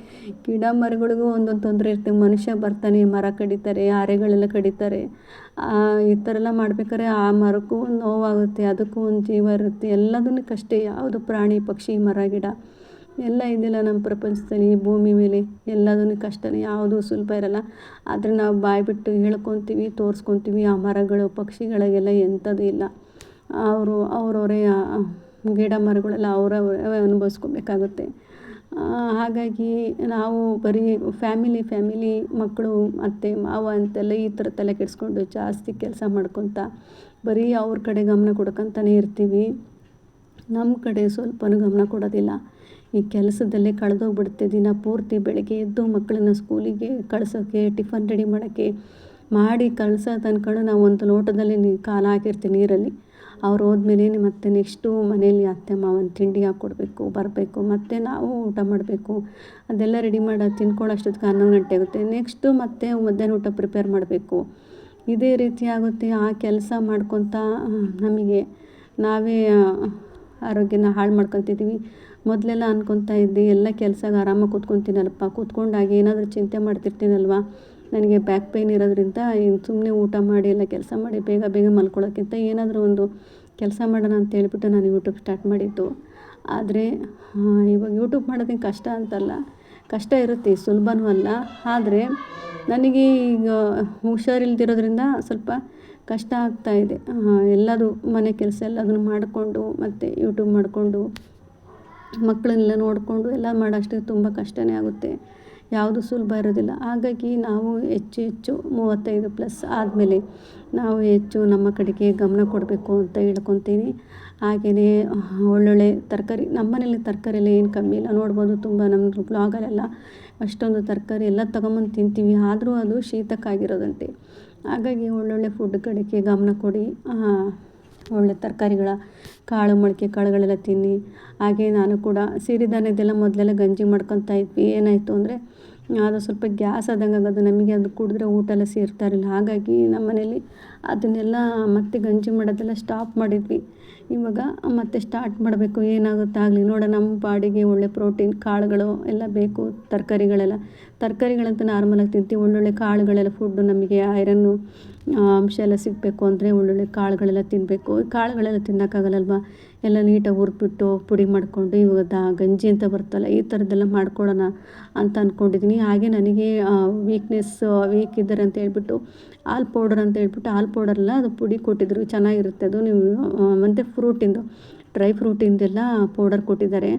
ಗಿಡ ಮರಗಳಿಗೂ ಒಂದೊಂದು ತೊಂದರೆ ಇರುತ್ತೆ. ಮನುಷ್ಯ ಬರ್ತಾನೆ, ಮರ ಕಡಿತಾರೆ, ಆರೆಗಳೆಲ್ಲ ಕಡಿತಾರೆ. ಈ ಥರ ಎಲ್ಲ ಮಾಡ್ಬೇಕಾದ್ರೆ ಆ ಮರಕ್ಕೂ ಒಂದು ನೋವಾಗುತ್ತೆ, ಅದಕ್ಕೂ ಒಂದು ಜೀವ ಇರುತ್ತೆ. ಎಲ್ಲದನ್ನೂ ಕಷ್ಟ. ಯಾವುದು ಪ್ರಾಣಿ ಪಕ್ಷಿ ಮರ ಗಿಡ ಎಲ್ಲ ಇದೆಯಲ್ಲ ನಮ್ಮ ಪ್ರಪಂಚದಲ್ಲಿ, ಈ ಭೂಮಿ ಮೇಲೆ ಎಲ್ಲದನ್ನೂ ಕಷ್ಟನೇ, ಯಾವುದೂ ಸುಲಭ ಇರಲ್ಲ. ಆದರೆ ನಾವು ಬಾಯಿ ಬಿಟ್ಟು ಹೇಳ್ಕೊತೀವಿ, ತೋರಿಸ್ಕೊತೀವಿ. ಆ ಮರಗಳು ಪಕ್ಷಿಗಳಿಗೆಲ್ಲ ಎಂಥದ್ದು ಇಲ್ಲ, ಅವರವರೇ ಗಿಡ ಮರಗಳೆಲ್ಲ ಅವರವರೇ ಅನುಭವಿಸ್ಕೋಬೇಕಾಗುತ್ತೆ. ಹಾಗಾಗಿ ನಾವು ಬರೀ ಫ್ಯಾಮಿಲಿ ಮಕ್ಕಳು ಅತ್ತೆ ಮಾವ ಅಂತೆಲ್ಲ ಈ ಥರ ತಲೆ ಕೆಡಿಸ್ಕೊಂಡು ಜಾಸ್ತಿ ಕೆಲಸ ಮಾಡ್ಕೊತ ಬರೀ ಅವ್ರ ಕಡೆ ಗಮನ ಕೊಡ್ಕೊತಾನೆ ಇರ್ತೀವಿ. ನಮ್ಮ ಕಡೆ ಸ್ವಲ್ಪನೂ ಗಮನ ಕೊಡೋದಿಲ್ಲ. ಈ ಕೆಲಸದಲ್ಲೇ ಕಳೆದೋಗ್ಬಿಡುತ್ತೆ ದಿನ ಪೂರ್ತಿ. ಬೆಳಗ್ಗೆ ಎದ್ದು ಮಕ್ಕಳನ್ನ ಸ್ಕೂಲಿಗೆ ಕಳ್ಸೋಕ್ಕೆ, ಟಿಫನ್ ರೆಡಿ ಮಾಡೋಕ್ಕೆ, ಮಾಡಿ ಕಳ್ಸೋ ತನಕ ನಾವು ಒಂದು ಲೋಟದಲ್ಲಿ ಕಾಲು ಹಾಕಿರ್ತೀವಿ ನೀರಲ್ಲಿ. ಅವ್ರು ಹೋದ್ಮೇಲೆ ಮತ್ತೆ ನೆಕ್ಸ್ಟು ಮನೇಲಿ ಅತ್ತೆ ಮಾವನ ತಿಂಡಿ ಹಾಕ್ಕೊಡ್ಬೇಕು, ಬರಬೇಕು, ಮತ್ತು ನಾವು ಊಟ ಮಾಡಬೇಕು. ಅದೆಲ್ಲ ರೆಡಿ ಮಾಡಿ ತಿನ್ಕೊಳ್ಳೋ ಅಷ್ಟೊತ್ತಿಗೆ 11 ಗಂಟೆ ಆಗುತ್ತೆ. ನೆಕ್ಸ್ಟು ಮತ್ತೆ ಮಧ್ಯಾಹ್ನ ಊಟ ಪ್ರಿಪೇರ್ ಮಾಡಬೇಕು. ಇದೇ ರೀತಿ ಆಗುತ್ತೆ. ಆ ಕೆಲಸ ಮಾಡ್ಕೊತ ನಮಗೆ ನಾವೇ ಆರೋಗ್ಯನ ಹಾಳು ಮಾಡ್ಕೊತಿದ್ದೀವಿ. ಮೊದಲೆಲ್ಲ ಅನ್ಕೊತಾ ಇದ್ದೆ ಎಲ್ಲ ಕೆಲಸಕ್ಕೆ ಆರಾಮಾಗಿ ಕೂತ್ಕೊತೀನಲ್ಲಪ್ಪ, ಕೂತ್ಕೊಂಡಾಗ ಏನಾದರೂ ಚಿಂತೆ ಮಾಡ್ತಿರ್ತೀನಲ್ವ, ನನಗೆ ಬ್ಯಾಕ್ ಪೇಯ್ನ್ ಇರೋದ್ರಿಂದ ಸುಮ್ಮನೆ ಊಟ ಮಾಡಿ ಎಲ್ಲ ಕೆಲಸ ಮಾಡಿ ಬೇಗ ಮಲ್ಕೊಳ್ಳೋಕ್ಕಿಂತ ಏನಾದರೂ ಒಂದು ಕೆಲಸ ಮಾಡೋಣ ಅಂತ ಹೇಳ್ಬಿಟ್ಟು ನಾನು ಯೂಟ್ಯೂಬ್ ಸ್ಟಾರ್ಟ್ ಮಾಡಿದ್ದು. ಆದರೆ ಇವಾಗ ಯೂಟ್ಯೂಬ್ ಮಾಡೋದೇನು ಕಷ್ಟ ಅಂತಲ್ಲ, ಕಷ್ಟ ಇರುತ್ತೆ, ಸುಲಭನೂ ಅಲ್ಲ. ಆದರೆ ನನಗೆ ಈಗ ಹುಷಾರಿಲ್ದಿರೋದ್ರಿಂದ ಸ್ವಲ್ಪ ಕಷ್ಟ ಆಗ್ತಾಯಿದೆ. ಎಲ್ಲದು ಮನೆ ಕೆಲಸ ಎಲ್ಲದನ್ನು ಮಾಡಿಕೊಂಡು ಮತ್ತು ಯೂಟ್ಯೂಬ್ ಮಾಡಿಕೊಂಡು ಮಕ್ಕಳನ್ನೆಲ್ಲ ನೋಡಿಕೊಂಡು ಎಲ್ಲ ಮಾಡೋಷ್ಟಕ್ಕೆ ತುಂಬ ಕಷ್ಟನೇ ಆಗುತ್ತೆ. ಯಾವುದು ಸುಲಭ ಇರೋದಿಲ್ಲ. ಹಾಗಾಗಿ ನಾವು ಹೆಚ್ಚು 35+ ಆದಮೇಲೆ ನಾವು ಹೆಚ್ಚು ನಮ್ಮ ಕಡೆಗೆ ಗಮನ ಕೊಡಬೇಕು ಅಂತ ಹೇಳ್ಕೊತೀನಿ. ಹಾಗೆಯೇ ಒಳ್ಳೊಳ್ಳೆ ತರಕಾರಿ, ನಮ್ಮ ಮನೇಲಿ ತರಕಾರಿ ಎಲ್ಲ ಏನು ಕಮ್ಮಿ ಇಲ್ಲ, ನೋಡ್ಬೋದು. ತುಂಬ ನಮ್ಮದು ಬ್ಲಾಗಲ್ಲೆಲ್ಲ ಅಷ್ಟೊಂದು ತರಕಾರಿ ಎಲ್ಲ ತೊಗೊಂಬಂದು ತಿಂತೀವಿ, ಆದರೂ ಅದು ಶೀತಕ್ಕಾಗಿರೋದಂತೆ. ಹಾಗಾಗಿ ಒಳ್ಳೊಳ್ಳೆ ಫುಡ್ ಕಡೆಗೆ ಗಮನ ಕೊಡಿ. ಒಳ್ಳೆ ತರಕಾರಿಗಳ ಕಾಳು ಮೊಳಕೆ ಕಾಳುಗಳೆಲ್ಲ ತಿನ್ನಿ. ಹಾಗೆ ನಾನು ಕೂಡ ಸಿರಿಧಾನ್ಯದೆಲ್ಲ ಮೊದಲೆಲ್ಲ ಗಂಜಿ ಮಾಡ್ಕೊತಾ ಇದ್ವಿ. ಏನಾಯಿತು ಅಂದರೆ ಅದು ಸ್ವಲ್ಪ ಗ್ಯಾಸ್ ಆದಂಗೆ ಆಗೋದು ನಮಗೆ. ಅದು ಕುಡಿದ್ರೆ ಊಟ ಎಲ್ಲ ಸೇರ್ತಾ ಇರಲಿಲ್ಲ. ಹಾಗಾಗಿ ನಮ್ಮ ಮನೇಲಿ ಅದನ್ನೆಲ್ಲ ಮತ್ತೆ ಗಂಜಿ ಮಾಡೋದೆಲ್ಲ ಸ್ಟಾಪ್ ಮಾಡಿದ್ವಿ. ಇವಾಗ ಮತ್ತೆ ಸ್ಟಾರ್ಟ್ ಮಾಡಬೇಕು. ಏನಾಗುತ್ತೆ ಆಗಲಿ ನೋಡೋಣ. ನಮ್ಮ ಬಾಡಿಗೆ ಒಳ್ಳೆ ಪ್ರೋಟೀನ್ ಕಾಳುಗಳು ಎಲ್ಲ ಬೇಕು. ತರಕಾರಿಗಳಂತ ನಾರ್ಮಲಾಗಿ ತಿಂತೀವಿ. ಒಳ್ಳೊಳ್ಳೆ ಕಾಳುಗಳೆಲ್ಲ ಫುಡ್ಡು, ನಮಗೆ ಐರನ್ನು ಅಂಶ ಎಲ್ಲ ಸಿಗಬೇಕು ಅಂದರೆ ಒಳ್ಳೊಳ್ಳೆ ಕಾಳುಗಳೆಲ್ಲ ತಿನ್ನಬೇಕು. ಕಾಳುಗಳೆಲ್ಲ ತಿನ್ನೋಕ್ಕಾಗಲ್ಲಲ್ವ, ಎಲ್ಲ ನೀಟಾಗಿ ಹುರಿದ್ಬಿಟ್ಟು ಪುಡಿ ಮಾಡಿಕೊಂಡು ಇವಾಗ ಗಂಜಿ ಅಂತ ಬರ್ತಲ್ಲ, ಈ ಥರದ್ದೆಲ್ಲ ಮಾಡ್ಕೊಳ್ಳೋಣ ಅಂತ ಅಂದ್ಕೊಂಡಿದ್ದೀನಿ. ಹಾಗೆ ನನಗೆ ವೀಕ್ ಇದ್ದಾರೆ ಅಂತ ಹೇಳ್ಬಿಟ್ಟು ಹಾಲು ಪೌಡರ್ ಅಂತ ಹೇಳ್ಬಿಟ್ಟು ಹಾಲು ಪೌಡರೆಲ್ಲ ಅದು ಪುಡಿ ಕೊಟ್ಟಿದ್ರು, ಚೆನ್ನಾಗಿರುತ್ತೆ ಅದು. ನೀವು ಮತ್ತು ಡ್ರೈ ಫ್ರೂಟಿಂದೆಲ್ಲ ಪೌಡರ್ ಕೊಟ್ಟಿದ್ದಾರೆ.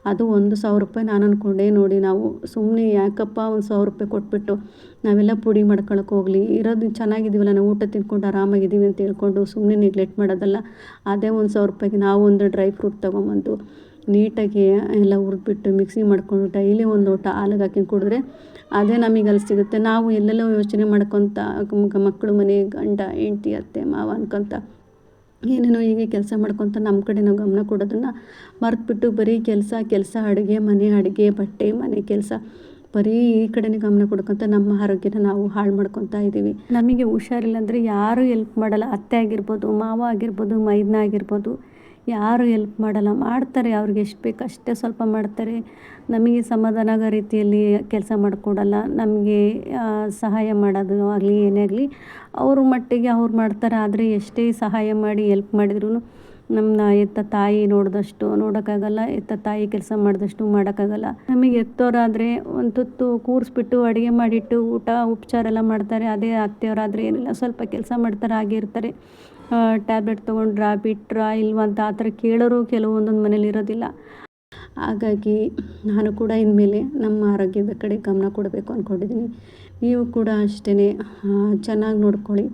ಅದು 1,000 ರೂಪಾಯಿ. ನಾನು ಅಂದ್ಕೊಂಡೆ ನೋಡಿ, ನಾವು ಸುಮ್ಮನೆ ಯಾಕಪ್ಪ 1,000 ರೂಪಾಯಿ ಕೊಟ್ಬಿಟ್ಟು ನಾವೆಲ್ಲ ಪುಡಿ ಮಾಡ್ಕೊಳಕ್ಕೆ ಹೋಗಲಿ, ಇರೋದು ಚೆನ್ನಾಗಿದ್ದೀವಲ್ಲ, ನಾವು ಊಟ ತಿನ್ಕೊಂಡು ಆರಾಮಾಗಿದ್ದೀವಿ ಅಂತ ಹೇಳ್ಕೊಂಡು ಸುಮ್ಮನೆ ನೆಗ್ಲೆಕ್ಟ್ ಮಾಡೋದಲ್ಲ. ಅದೇ 1,000 ರೂಪಾಯಿಗೆ ನಾವು ಒಂದು ಡ್ರೈ ಫ್ರೂಟ್ ತೊಗೊಂಬಂದು ನೀಟಾಗಿ ಎಲ್ಲ ಹುರಿದ್ಬಿಟ್ಟು ಮಿಕ್ಸಿ ಮಾಡಿಕೊಂಡು ಡೈಲಿ ಒಂದು ಲೋಟ ಹಾಲಿಗೆ ಹಾಕಿ ಕುಡಿದ್ರೆ ಅದೇ ನಮಗೆ ಅಲ್ಲಿ ಸಿಗುತ್ತೆ. ನಾವು ಎಲ್ಲೆಲ್ಲೋ ಯೋಚನೆ ಮಾಡ್ಕೊತ ಮಕ್ಕಳು, ಮನೆ, ಗಂಡ ಹೆಂಡ್ತಿ, ಅತ್ತೆ ಮಾವ ಅನ್ಕೊತ ಏನೇನೋ ಹೀಗೆ ಕೆಲಸ ಮಾಡ್ಕೊತ ನಮ್ಮ ಕಡೆ ನಾವು ಗಮನ ಕೊಡೋದನ್ನು ಮರೆತುಬಿಟ್ಟು ಬರೀ ಕೆಲಸ, ಅಡುಗೆ, ಮನೆ ಅಡುಗೆ, ಬಟ್ಟೆ, ಮನೆ ಕೆಲಸ, ಬರೀ ಈ ಕಡೆನೇ ಗಮನ ಕೊಡ್ಕೊಂತ ನಮ್ಮ ಆರೋಗ್ಯನ ನಾವು ಹಾಳು ಮಾಡ್ಕೊತಾ ಇದ್ದೀವಿ. ನಮಗೆ ಹುಷಾರಿಲ್ಲ ಅಂದರೆ ಯಾರೂ ಹೆಲ್ಪ್ ಮಾಡಲ್ಲ. ಅತ್ತೆ ಆಗಿರ್ಬೋದು, ಮಾವ ಆಗಿರ್ಬೋದು, ಮೈದ್ನ ಆಗಿರ್ಬೋದು, ಯಾರೂ ಹೆಲ್ಪ್ ಮಾಡಲ್ಲ. ಮಾಡ್ತಾರೆ, ಅವ್ರಿಗೆ ಎಷ್ಟು ಬೇಕು ಅಷ್ಟೇ ಸ್ವಲ್ಪ ಮಾಡ್ತಾರೆ. ನಮಗೆ ಸಮಾಧಾನ ಆಗೋ ರೀತಿಯಲ್ಲಿ ಕೆಲಸ ಮಾಡಿಕೊಡಲ್ಲ. ನಮಗೆ ಸಹಾಯ ಮಾಡೋದು ಆಗಲಿ ಏನೇ ಆಗಲಿ ಅವ್ರ ಮಟ್ಟಿಗೆ ಅವ್ರು ಮಾಡ್ತಾರೆ. ಆದರೆ ಎಷ್ಟೇ ಸಹಾಯ ಮಾಡಿ ಹೆಲ್ಪ್ ಮಾಡಿದ್ರೂ ನಮ್ಮನ್ನ ಹೆತ್ತ ತಾಯಿ ನೋಡಿದಷ್ಟು ನೋಡೋಕ್ಕಾಗಲ್ಲ, ಹೆತ್ತ ತಾಯಿ ಕೆಲಸ ಮಾಡಿದಷ್ಟು ಮಾಡೋಕ್ಕಾಗಲ್ಲ. ನಮಗೆ ಹೆತ್ತೋರಾದರೆ ಒಂದು ತುತ್ತು ಕೂರಿಸ್ಬಿಟ್ಟು ಅಡುಗೆ ಮಾಡಿಟ್ಟು ಊಟ ಉಪಚಾರ ಎಲ್ಲ ಮಾಡ್ತಾರೆ. ಅದೇ ಅತ್ತೆಯವರಾದರೆ ಏನಿಲ್ಲ, ಸ್ವಲ್ಪ ಕೆಲಸ ಮಾಡ್ತಾರೆ, ಹಾಗೆ ಇರ್ತಾರೆ. ಟ್ಯಾಬ್ಲೆಟ್ ತೊಗೊಂಡ್ರಾ ಬಿಟ್ರಾ ಇಲ್ವಾ ಅಂತ ಆ ಥರ ಕೇಳೋರು ಕೆಲವೊಂದೊಂದು ಮನೇಲಿ ಇರೋದಿಲ್ಲ. ಹಾಗಾಗಿ ನಾನು ಕೂಡ ಇನ್ಮೇಲೆ ನಮ್ಮ ಆರೋಗ್ಯದ ಕಡೆ ಗಮನ ಕೊಡಬೇಕು ಅಂದ್ಕೊಂಡಿದ್ದೀನಿ. ನೀವು ಕೂಡ ಅಷ್ಟೇ ಚೆನ್ನಾಗಿ ನೋಡ್ಕೊಳ್ಳಿ.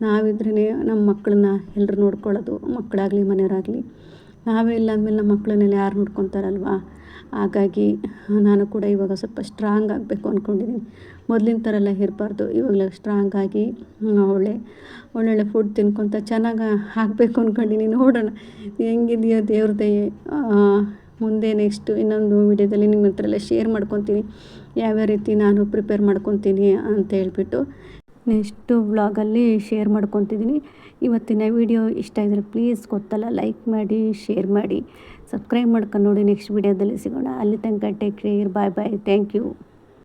ನಾವಿದ್ರೇ ನಮ್ಮ ಮಕ್ಕಳನ್ನ ಎಲ್ಲರೂ ನೋಡ್ಕೊಳ್ಳೋದು, ಮಕ್ಕಳಾಗಲಿ ಮನೆಯವರಾಗಲಿ. ನಾವೇ ಇಲ್ಲ ಅಂದಮೇಲೆ ನಮ್ಮ ಮಕ್ಕಳನ್ನೆಲ್ಲ ಯಾರು ನೋಡ್ಕೊತಾರಲ್ವ. ಹಾಗಾಗಿ ನಾನು ಕೂಡ ಇವಾಗ ಸ್ವಲ್ಪ ಸ್ಟ್ರಾಂಗ್ ಆಗಬೇಕು ಅಂದ್ಕೊಂಡಿದ್ದೀನಿ. ಮೊದಲಿನ ಥರ ಎಲ್ಲ ಇರಬಾರ್ದು, ಇವಾಗಲೇ ಸ್ಟ್ರಾಂಗಾಗಿ ಒಳ್ಳೊಳ್ಳೆ ಫುಡ್ ತಿನ್ಕೊತ ಚೆನ್ನಾಗಿ ಆಗಬೇಕು ಅಂದ್ಕೊಂಡಿದ್ದೀನಿ. ನೋಡೋಣ ಹೆಂಗಿದೆಯೋ ದೇವ್ರ ದಯೆ. ಮುಂದೆ ನೆಕ್ಸ್ಟು ಇನ್ನೊಂದು ವಿಡಿಯೋದಲ್ಲಿ ನಿಮ್ಮ ಹತ್ರ ಎಲ್ಲ ಶೇರ್ ಮಾಡ್ಕೊತೀನಿ, ಯಾವ್ಯಾವ ರೀತಿ ನಾನು ಪ್ರಿಪೇರ್ ಮಾಡ್ಕೊತೀನಿ ಅಂತ ಹೇಳ್ಬಿಟ್ಟು ನೆಕ್ಸ್ಟು ವ್ಲಾಗಲ್ಲಿ ಶೇರ್ ಮಾಡ್ಕೊತಿದ್ದೀನಿ. ಇವತ್ತಿನ ವಿಡಿಯೋ ಇಷ್ಟ ಇದ್ದರೆ ಪ್ಲೀಸ್ ಗೊತ್ತಲ್ಲ ಲೈಕ್ ಮಾಡಿ, ಶೇರ್ ಮಾಡಿ, ಸಬ್ಸ್ಕ್ರೈಬ್ ಮಾಡ್ಕೊಂಡು ನೋಡಿ. ನೆಕ್ಸ್ಟ್ ವಿಡಿಯೋದಲ್ಲಿ ಸಿಗೋಣ. ಅಲ್ಲಿ ತನಕ take care, bye bye, thank you.